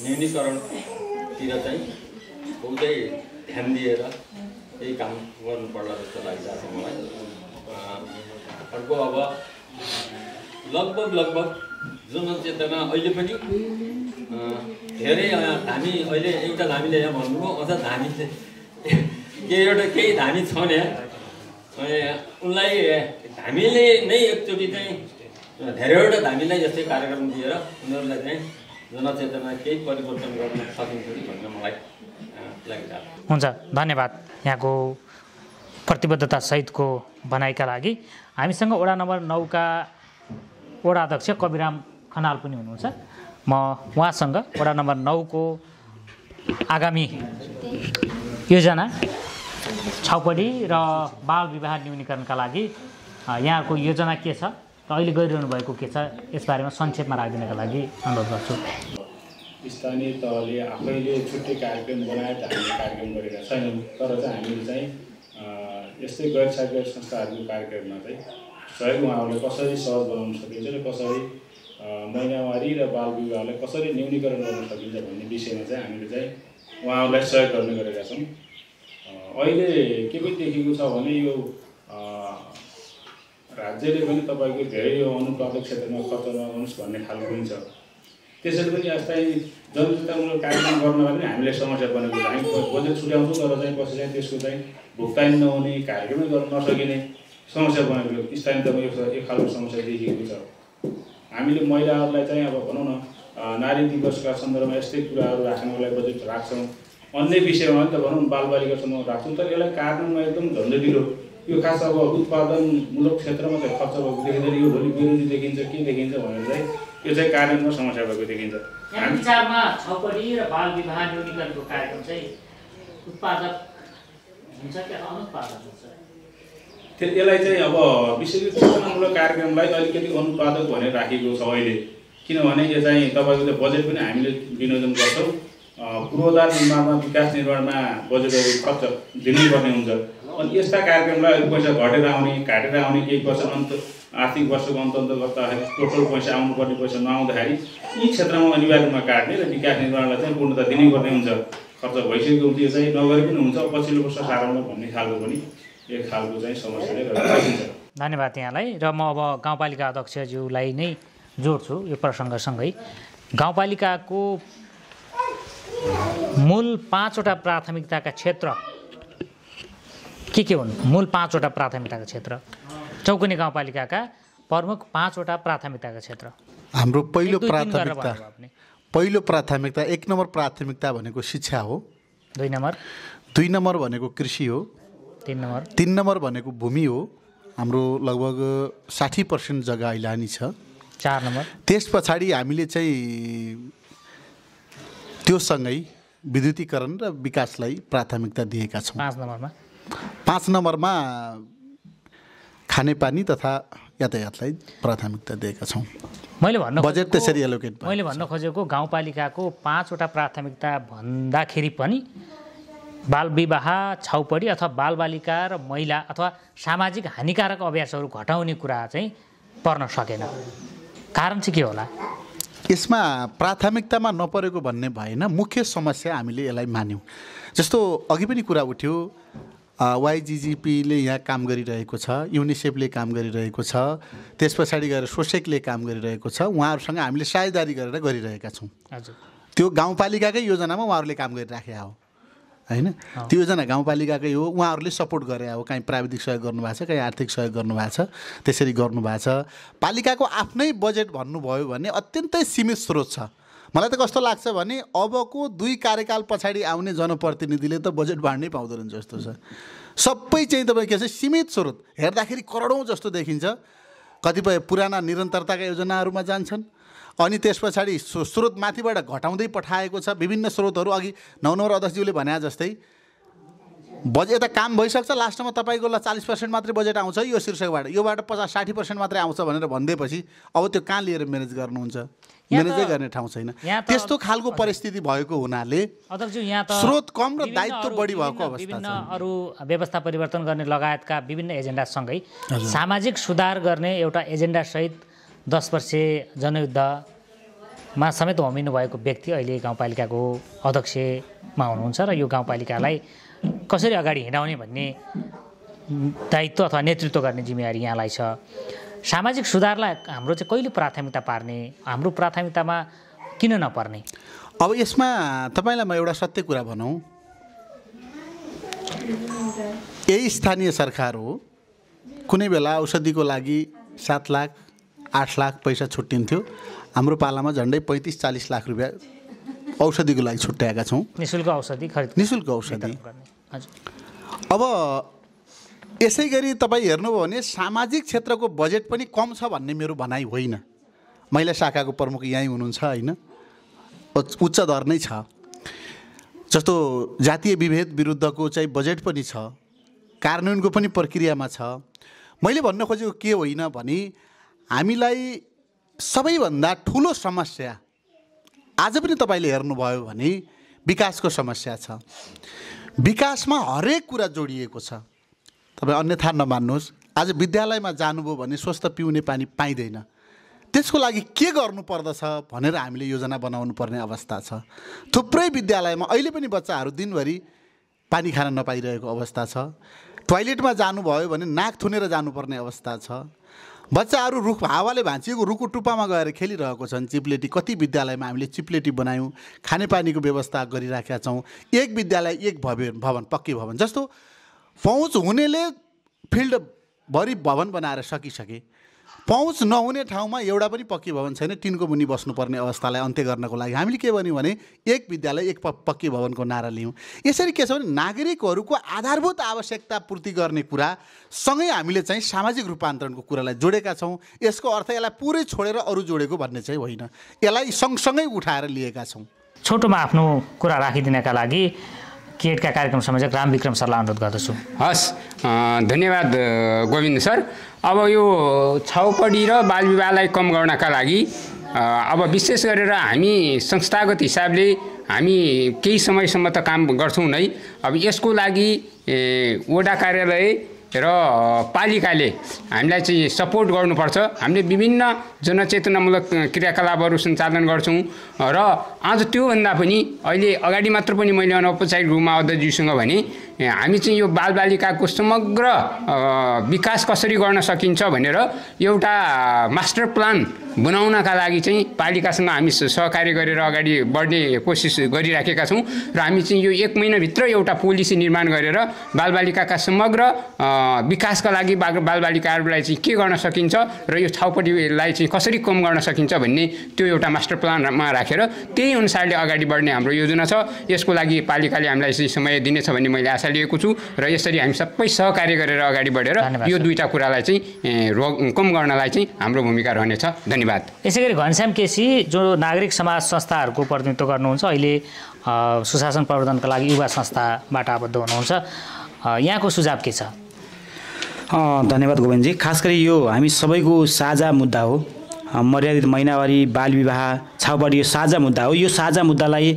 न्यूनीकरणतिर चाहिँ बहुतै ध्यान दिएर यही काम गर्नुपर्ला जस्तो लागिरहेको छ मलाई। अर्को अब लगभग जनचेतना अहिले पनि धेरै धामी अहिले एउटा धामीले यहाँ भन्नुभयो अझ धामी केही धामी छ नि उनलाई धामीले नै एकचोटि चाहिँ धेरैवटा धामीलाई यस्तै कार्यक्रम दिएर उनीहरूलाई चाहिँ जनचेतना केही परिवर्तन गर्न सकिन्छ कि भन्ने मलाई लागिरहेको छ। हुन्छ, धन्यवाद यहाँको प्रतिबद्धता सहितको भनाइका लागि। हामीसँग वडा नम्बर 9 का वडाध्यक्ष कविराम खनाल पनि हुनुहुन्छ। म उहाँसँग वडा नम्बर 9 को आगामी योजना छाउपडी र बाल विवाह न्यूनीकरणका लागि यहाँको योजना के छ र अहिले गरिरहनु भएको के छ यसबारेमा संक्षेपमा राखिदिनका लागि अनुरोध गर्छु। स्थानीय तहले आफैले छुट्टै कार्यक्रम बनाएर हामीले कार्यक्रम गरेका छैनौँ, तर चाहिँ हामीले चाहिँ यस्तै गैर सरकारी संस्थाहरूको कार्यक्रममा चाहिँ सहयोग उहाँहरूले कसरी सहज बनाउन सकिन्छ र कसरी महिनावारी र बाल विवाहलाई कसरी न्यूनीकरण गर्न सकिन्छ भन्ने विषयमा चाहिँ हामीले चाहिँ उहाँहरूलाई सहयोग गर्ने गरेका छौँ। अहिले के पनि देखेको छ भने यो राज्यले पनि तपाईँको धेरै यो अनुत्पादक क्षेत्रमा खर्च नगर्नुहोस् भन्ने खालको पनि छ। त्यसरी पनि अस्थायी जनचेतनामूलक कार्यक्रम गर्नलाई पनि हामीले समस्या बनेको छ। हामी बजेट छुट्याउँछौँ तर चाहिँ पछि चाहिँ त्यसको चाहिँ भुक्तानी नहुने कार्यक्रमै गर्न नसकिने समस्या बनेको स्थानीय तहमा एक खालको समस्या देखिएको छ। हामीले महिलाहरूलाई चाहिँ अब भनौँ न नारी दिवसका सन्दर्भमा यस्तै कुराहरू राख्नलाई बजेट राख्छौँ, अन्य विषयमा त भनौँ बालबालिकासम्म राख्छौँ, तर यसलाई कार्यान्वयनमा एकदम झन्झटिलो यो खास अब उत्पादनमूलक क्षेत्रमा चाहिँ खर्च भएको देखिँदैन। यो भोलि विरोधी देखिन्छ के देखिन्छ भनेर चाहिँ यो चाहिँ कार्यान्वयनमा समस्या भएको देखिन्छ। यहाँ विचारमा छाउपडी र बाल विवाह न्यूनीकरणको कार्यक्रम चाहिँ उत्पादक हुन्छ कि अनुत्पादक हुन्छ? यसलाई चाहिँ अब विशेष सूचनामूलक कार्यक्रमलाई अलिकति अनुत्पादक भनेर राखेको छ अहिले, किनभने यो चाहिँ तपाईँको चाहिँ बजेट पनि हामीले विनियोजन गर्छौँ। पूर्वाधार निर्माणमा विकास निर्माणमा बजेटहरू खर्च दिनै पर्ने हुन्छ। अनि यस्ता कार्यक्रमलाई अहिले पैसा घटेर आउने घाटेर आउने 1 वर्ष आर्थिक वर्षको अन्त गर्दाखेरि टोटल पैसा आउनुपर्ने पैसा नआउँदाखेरि यी क्षेत्रमा अनिवार्य रूपमा काट्ने र विकास निर्माणलाई चाहिँ पूर्णता दिनै पर्ने हुन्छ। खर्च भइसकेको हुन्छ, यो चाहिँ नगरे पनि हुन्छ, पछिल्लो वर्ष सारामा भन्ने खालको पनि एक खालको चाहिँ समस्या नै रहेको छ। धन्यवाद यहाँलाई। र म अब गाउँपालिका अध्यक्षज्यूलाई नै जोड्छु यो प्रसङ्गसँगै। गाउँपालिकाको मूल 5वटा प्राथमिकताका क्षेत्र के हुन्? मूल 5वटा प्राथमिकताका क्षेत्र चौकुने गाउँपालिकाका प्रमुख 5वटा प्राथमिकताका क्षेत्र। हाम्रो पहिलो प्राथमिकता 1 नम्बर प्राथमिकता भनेको शिक्षा हो। 2 नम्बर भनेको कृषि हो। 3 नम्बर भनेको भूमि हो। हाम्रो लगभग 60% जग्गा ऐलानी छ। 4 नम्बर त्यस पछाडि हामीले चाहिँ त्यो सँगै विद्युतीकरण र विकासलाई प्राथमिकता दिएका छौँ। 5 नम्बरमा खानेपानी तथा यातायातलाई प्राथमिकता दिएका छौँ। बजेट त्यसरी एलोकेट। मैले भन्न खोजेको गाउँपालिकाको 5वटा प्राथमिकता भन्दाखेरि पनि बालविवाह, छाउपडी अथवा बालबालिका र महिला अथवा सामाजिक हानिकारक अभ्यासहरू घटाउने कुरा चाहिँ पर्न सकेन। कारण चाहिँ के होला? यसमा प्राथमिकतामा नपरेको भन्ने भएन, मुख्य समस्या हामीले यसलाई मान्यौँ। जस्तो अघि पनि कुरा उठ्यो, YGGPले यहाँ काम गरिरहेको छ, युनिसेफले काम गरिरहेको छ, त्यस पछाडि गएर सोसेकले काम गरिरहेको छ। उहाँहरूसँग हामीले साझेदारी गरेर गरिरहेका छौँ। त्यो गाउँपालिकाकै योजनामा उहाँहरूले काम गरिराखेका हो हैन? त्यो योजना गाउँपालिकाकै हो, उहाँहरूले सपोर्ट गरे हो। कहीँ प्राविधिक सहयोग गर्नुभएको छ, कहीँ आर्थिक सहयोग गर्नुभएको छ, त्यसरी गर्नुभएको छ। पालिकाको आफ्नै बजेट भन्नुभयो भने अत्यन्तै सीमित स्रोत छ। मलाई त कस्तो लाग्छ भने अबको 2 कार्यकाल पछाडि आउने जनप्रतिनिधिले त बजेट बाँड्नै पाउँदैन जस्तो छ। सबै चाहिँ तपाईँ के छ, सीमित स्रोत हेर्दाखेरि करोडौँ जस्तो देखिन्छ। कतिपय पुराना निरन्तरताका योजनाहरूमा जान्छन्, अनि त्यस पछाडि स्रोत माथिबाट घटाउँदै पठाएको छ। विभिन्न स्रोतहरू अघि 9 नम्बर अध्यक्षज्यूले भने जस्तै बजेट त काम भइसक्छ, लास्टमा तपाईँको 40% मात्रै बजेट आउँछ यो शीर्षकबाट, योबाट 50-60% मात्रै आउँछ भनेर भनिदिएपछि अब त्यो कहाँ लिएर म्यानेज गर्नुहुन्छ? म्यानेजै गर्ने ठाउँ छैन। त्यस्तो खालको परिस्थिति भएको हुनाले स्रोत कम र दायित्व बढी भएको अवस्था छ। विभिन्न अरू व्यवस्था परिवर्तन गर्ने लगायतका विभिन्न एजेन्डासँगै सामाजिक सुधार गर्ने एउटा एजेन्डासहित 10 वर्षे जनयुद्धमा समेत होमिनु भएको व्यक्ति अहिले गाउँपालिकाको अध्यक्षमा हुनुहुन्छ र यो गाउँपालिकालाई कसरी अगाडि हिँडाउने भन्ने दायित्व अथवा नेतृत्व गर्ने जिम्मेवारी यहाँलाई छ। सामाजिक सुधारलाई हाम्रो चाहिँ कहिले प्राथमिकता पार्ने, हाम्रो प्राथमिकतामा किन नपर्ने? अब यसमा तपाईँलाई म एउटा सत्य कुरा भनौँ, यही स्थानीय सरकार हो। कुनै बेला औषधिको लागि 7 लाख 8 लाख पैसा छुट्टिन्थ्यो। हाम्रो पालामा झन्डै 35-40 लाख रुपियाँ औषधिको लागि छुट्याएका छौँ। निःशुल्क औषधि खरिद, निःशुल्क औषधि। अब यसै गरी तपाईँ हेर्नुभयो भने सामाजिक क्षेत्रको बजेट पनि कम छ भन्ने मेरो भनाइ होइन। महिला शाखाको प्रमुख यहीँ हुनुहुन्छ होइन, उच्च दर नै छ। जस्तो जातीय विभेद विरुद्धको चाहिँ बजेट पनि छ, कार्यान्वयनको पनि प्रक्रियामा छ। मैले भन्न खोजेको के होइन भने हामीलाई सबैभन्दा ठुलो समस्या आज पनि तपाईँले हेर्नुभयो भने विकासको समस्या छ। विकासमा हरेक कुरा जोडिएको छ। तपाईँ अन्यथा नमान्नुहोस्, आज विद्यालयमा जानुभयो भने स्वस्थ पिउने पानी पाइँदैन। त्यसको लागि के गर्नुपर्दछ भनेर हामीले योजना बनाउनु पर्ने अवस्था छ। थुप्रै विद्यालयमा अहिले पनि बच्चाहरू दिनभरि पानी खान नपाइरहेको अवस्था छ। टोयलेटमा जानुभयो भने नाक थुनेर जानुपर्ने अवस्था छ। बच्चाहरू रुख हावाले भाँचिएको रुखको टुप्पामा गएर खेलिरहेको छन्। चिप्लेटी, कति विद्यालयमा हामीले चिप्लेटी बनायौँ, खानेपानीको व्यवस्था गरिराखेका छौँ। एक विद्यालय एक भवन पक्की भवन जस्तो पहुँच हुनेले फिल्डभरि भवन बनाएर सकिसके, पहुँच नहुने ठाउँमा एउटा पनि पक्की भवन छैन। टिनको मुनि बस्नुपर्ने अवस्थालाई अन्त्य गर्नको लागि हामीले के भन्यौँ भने एक विद्यालय एक पक्की भवनको नारा लियौँ। यसरी के छ भने नागरिकहरूको आधारभूत आवश्यकता पूर्ति गर्ने कुरा सँगै हामीले चाहिँ सामाजिक रूपान्तरणको कुरालाई जोडेका छौँ। यसको अर्थ यसलाई पुरै छोडेर अरू जोडेको भन्ने चाहिँ होइन, यसलाई सँगसँगै उठाएर लिएका छौँ। छोटोमा आफ्नो कुरा राखिदिनका लागि केटका कार्यक्रम संयोजक रामविक्रम सरलाई अनुरोध गर्दछु। हस्, धन्यवाद गोविन्द सर। अब यो छाउपडी र बालविवाहलाई कम गर्नका लागि अब विशेष गरेर हामी संस्थागत हिसाबले हामी केही समयसम्म त काम गर्छौँ नै। अब यसको लागि वडा कार्यालय र पालिकाले हामीलाई चाहिँ सपोर्ट गर्नुपर्छ। हामीले विभिन्न जनचेतनामूलक क्रियाकलापहरू सञ्चालन गर्छौँ र आज त्योभन्दा पनि अहिले अगाडि मात्र पनि मैले अनौपचारिक रूपमा अध्यक्षज्यूसँग भने हामी चाहिँ यो बालबालिकाको समग्र विकास कसरी गर्न सकिन्छ भनेर एउटा मास्टर प्लान बनाउनका लागि चाहिँ पालिकासँग हामी सहकार्य गरेर अगाडि बढ्ने कोसिस गरिराखेका छौँ र हामी चाहिँ यो 1 महिनाभित्र एउटा पोलिसी निर्माण गरेर बालबालिकाका समग्र विकासका लागि बालबालिकाहरूलाई चाहिँ के गर्न सकिन्छ र यो छाउपट्टिलाई चाहिँ कसरी कम गर्न सकिन्छ भन्ने त्यो एउटा मास्टर प्लानमा राखेर त्यही अनुसारले अगाडि बढ्ने हाम्रो योजना छ। यसको लागि पालिकाले हामीलाई चाहिँ समय दिनेछ भन्ने मैले आशा लिएको छु र यसरी हामी सबै सहकार्य गरेर अगाडि बढेर यो दुईटा कुरालाई चाहिँ कम गर्नलाई चाहिँ हाम्रो भूमिका रहनेछ। धन्यवाद। यसै गरी घनश्याम केसी जो नागरिक समाज संस्थाहरूको प्रतिनिधित्व गर्नुहुन्छ, अहिले सुशासन प्रवर्धनका लागि युवा संस्थाबाट आबद्ध हुनुहुन्छ, यहाँको सुझाव के छ? धन्यवाद गोविन्दजी। खास गरी यो हामी सबैको साझा मुद्दा हो। मर्यादित महिनावारी, बालविवाह, छाउपडी यो साझा मुद्दा हो। यो साझा मुद्दालाई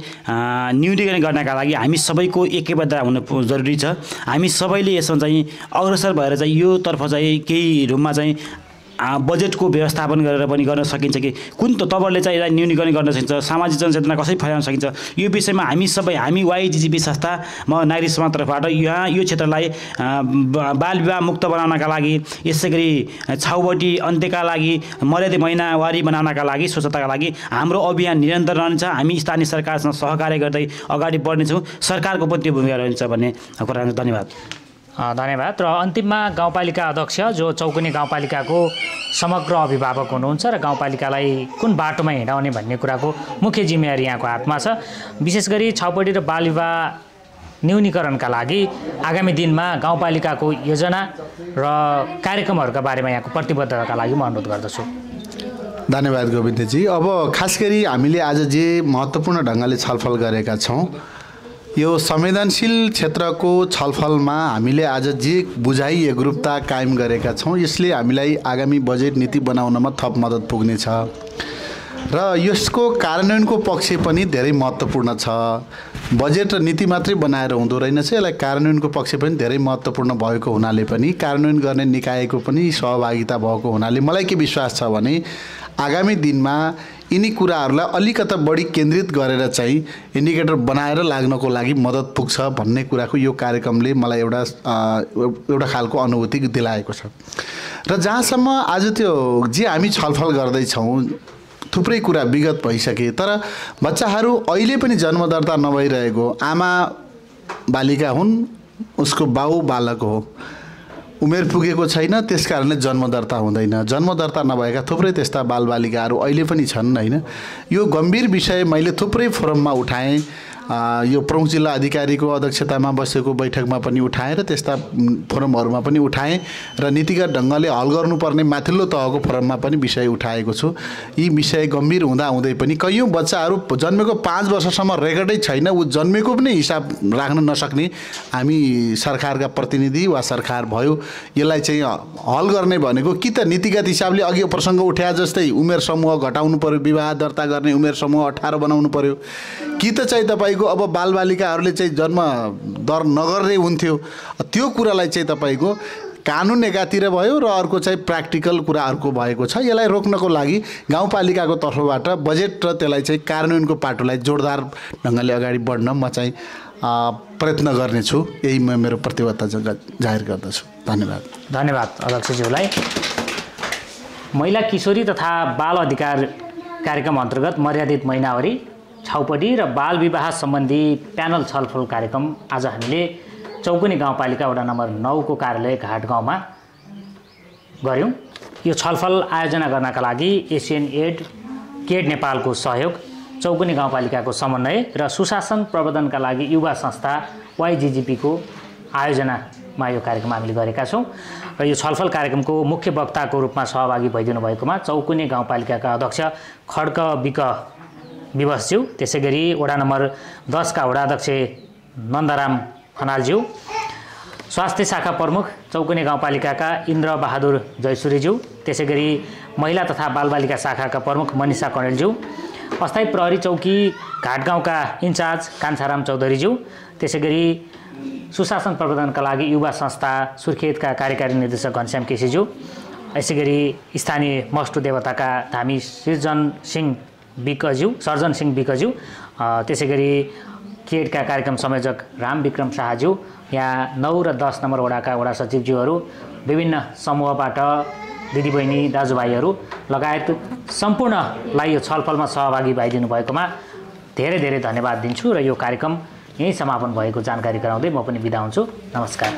न्यूनीकरण गर्नका लागि हामी सबैको एकैबद्ध हुनु जरुरी छ। हामी सबैले यसमा चाहिँ अग्रसर भएर चाहिँ यो तर्फ चाहिँ केही रूपमा चाहिँ बजेटको व्यवस्थापन गरेर पनि गर्न सकिन्छ कि कुन तपाईँहरूले चाहिँ यसलाई न्यूनीकरण गर्न सकिन्छ, सामाजिक जनचेतना कसरी फैलाउन सकिन्छ, यो विषयमा हामी वाइजिजिपी संस्था म नागरिक समाज तर्फबाट यहाँ यो क्षेत्रलाई बालविवाह मुक्त बनाउनका लागि, यसै गरी छाउबटी अन्त्यका लागि, मर्यादित महिनावारी बनाउनका लागि, स्वच्छताका लागि हाम्रो अभियान निरन्तर रहन्छ। हामी स्थानीय सरकारसँग सहकार्य गर्दै अगाडि बढ्नेछौँ। सरकारको पनि त्यो भूमिका रहन्छ भन्ने कुरा। धन्यवाद। धन्यवाद। र अन्तिममा गाउँपालिका अध्यक्ष जो चौकुने गाउँपालिकाको समग्र अभिभावक हुनुहुन्छ र गाउँपालिकालाई कुन बाटोमा हिँडाउने भन्ने कुराको मुख्य जिम्मेवारी यहाँको हातमा छ। विशेष गरी छाउपडी र बालविवाह न्यूनीकरणका लागि आगामी दिनमा गाउँपालिकाको योजना र कार्यक्रमहरूका बारेमा यहाँको प्रतिबद्धताका लागि म अनुरोध गर्दछु। धन्यवाद गोविन्दजी। अब खास गरी हामीले आज जे महत्त्वपूर्ण ढङ्गले छलफल गरेका छौँ, यो संवेदनशील क्षेत्रको छलफलमा हामीले आज जे बुझाइ एकरूपता कायम गरेका छौँ, यसले हामीलाई आगामी बजेट नीति बनाउनमा थप मद्दत पुग्नेछ र यसको कार्यान्वयनको पक्ष पनि धेरै महत्त्वपूर्ण छ। बजेट र नीति मात्रै बनाएर हुँदो रहेनछ, यसलाई कार्यान्वयनको पक्ष पनि धेरै महत्त्वपूर्ण भएको हुनाले पनि कार्यान्वयन गर्ने निकायको पनि सहभागिता भएको हुनाले मलाई के विश्वास छ भने आगामी दिनमा यिनी कुराहरूलाई अलिकता बढी केन्द्रित गरेर चाहिँ इन्डिकेटर बनाएर लाग्नको लागि मद्दत पुग्छ भन्ने कुराको यो कार्यक्रमले मलाई एउटा खालको अनुभूति दिलाएको छ। र जहाँसम्म आज त्यो जे हामी छलफल गर्दैछौँ थुप्रै कुरा विगत भइसके, तर बच्चाहरू अहिले पनि जन्मदर्ता नभइरहेको आमा बालिका हुन्, उसको बाउ बालक हो, उमेर पुगेको छैन, त्यस कारणले जन्मदर्ता हुँदैन। जन्मदर्ता नभएका थुप्रै त्यस्ता बालबालिकाहरू अहिले पनि छन् होइन। यो गम्भीर विषय मैले थुप्रै फोरममा उठाएँ। यो प्रमुख जिल्ला अधिकारीको अध्यक्षतामा बसेको बैठकमा पनि उठाएर त्यस्ता फोरमहरूमा पनि उठाएँ र नीतिगत ढङ्गले हल गर्नुपर्ने माथिल्लो तहको फोरममा पनि विषय उठाएको छु। यी विषय गम्भीर हुँदाहुँदै पनि कैयौँ बच्चाहरू जन्मेको 5 वर्षसम्म रेकर्डै छैन, ऊ जन्मेको पनि हिसाब राख्न नसक्ने हामी सरकारका प्रतिनिधि वा सरकार भयो यसलाई चाहिँ हल गर्ने भनेको कि त नीतिगत हिसाबले अघि प्रसङ्ग उठाए जस्तै उमेर समूह घटाउनु पर्यो, विवाह दर्ता गर्ने उमेर समूह 18 बनाउनु पर्यो, कि त चाहिँ तपाईँको अब बालबालिकाहरूले चाहिँ जन्म दर नगर्ने हुन्थ्यो। त्यो कुरालाई चाहिँ तपाईँको कानुन एकातिर भयो र अर्को चाहिँ प्र्याक्टिकल कुरा अर्को भएको छ। यसलाई रोक्नको लागि गाउँपालिकाको तर्फबाट बजेट र त्यसलाई चाहिँ कार्यान्वयनको पाटोलाई जोडदार ढङ्गले अगाडि बढ्न म चाहिँ प्रयत्न गर्नेछु। यही म मेरो प्रतिबद्धता जाहेर गर्दछु। धन्यवाद। धन्यवाद अध्यक्षज्यूलाई। महिला किशोरी तथा बाल अधिकार कार्यक्रम अन्तर्गत मर्यादित महिनावारी, छाउपडी र बाल विवाह सम्बन्धी प्यानल छलफल कार्यक्रम आज हामीले चौकुने गाउँपालिका वडा नम्बर 9 को कार्यालय घाटगाउँमा गऱ्यौँ। यो छलफल आयोजना गर्नका लागि एसियन एड, केड नेपालको सहयोग, चौकुने गाउँपालिकाको समन्वय र सुशासन प्रवर्धनका लागि युवा संस्था वाइजिजिपीको आयोजनामा यो कार्यक्रम हामीले गरेका छौँ। र यो छलफल कार्यक्रमको मुख्य वक्ताको रूपमा सहभागी भइदिनु भएकोमा चौकुने गाउँपालिकाका अध्यक्ष खड्क बिक विवशज्यू, त्यसै गरी वडा नम्बर 10 का वडा अध्यक्ष नन्दराम खनालज्यू, स्वास्थ्य शाखा प्रमुख चौकुने गाउँपालिकाका इन्द्र बहादुर जयसुरीज्यू, त्यसै गरी महिला तथा बालबालिका शाखाका प्रमुख मनिषा कणेलज्यू अस्थायी प्रहरी चौकी घाटगाउँका इन्चार्ज कान्छाराम चौधरीज्यू, त्यसै गरी सुशासन प्रवर्धनका लागि युवा संस्था सुर्खेतका कार्यकारी निर्देशक घनश्याम केसीज्यू, यसै गरी स्थानीय मष्टु देवताका धामी सर्जन सिंह विकज्यू, त्यसै गरी केडका कार्यक्रम संयोजक राम विक्रम शाहज्यू, यहाँ 9 र 10 नम्बर वडाका वडा सचिवज्यूहरू, विभिन्न समूहबाट दिदीबहिनी दाजुभाइहरू लगायत सम्पूर्णलाई यो छलफलमा सहभागी भइदिनु भएकोमा धेरै धेरै धन्यवाद दिन्छु र यो कार्यक्रम यहीँ समापन भएको जानकारी गराउँदै म पनि बिदा हुन्छु। नमस्कार।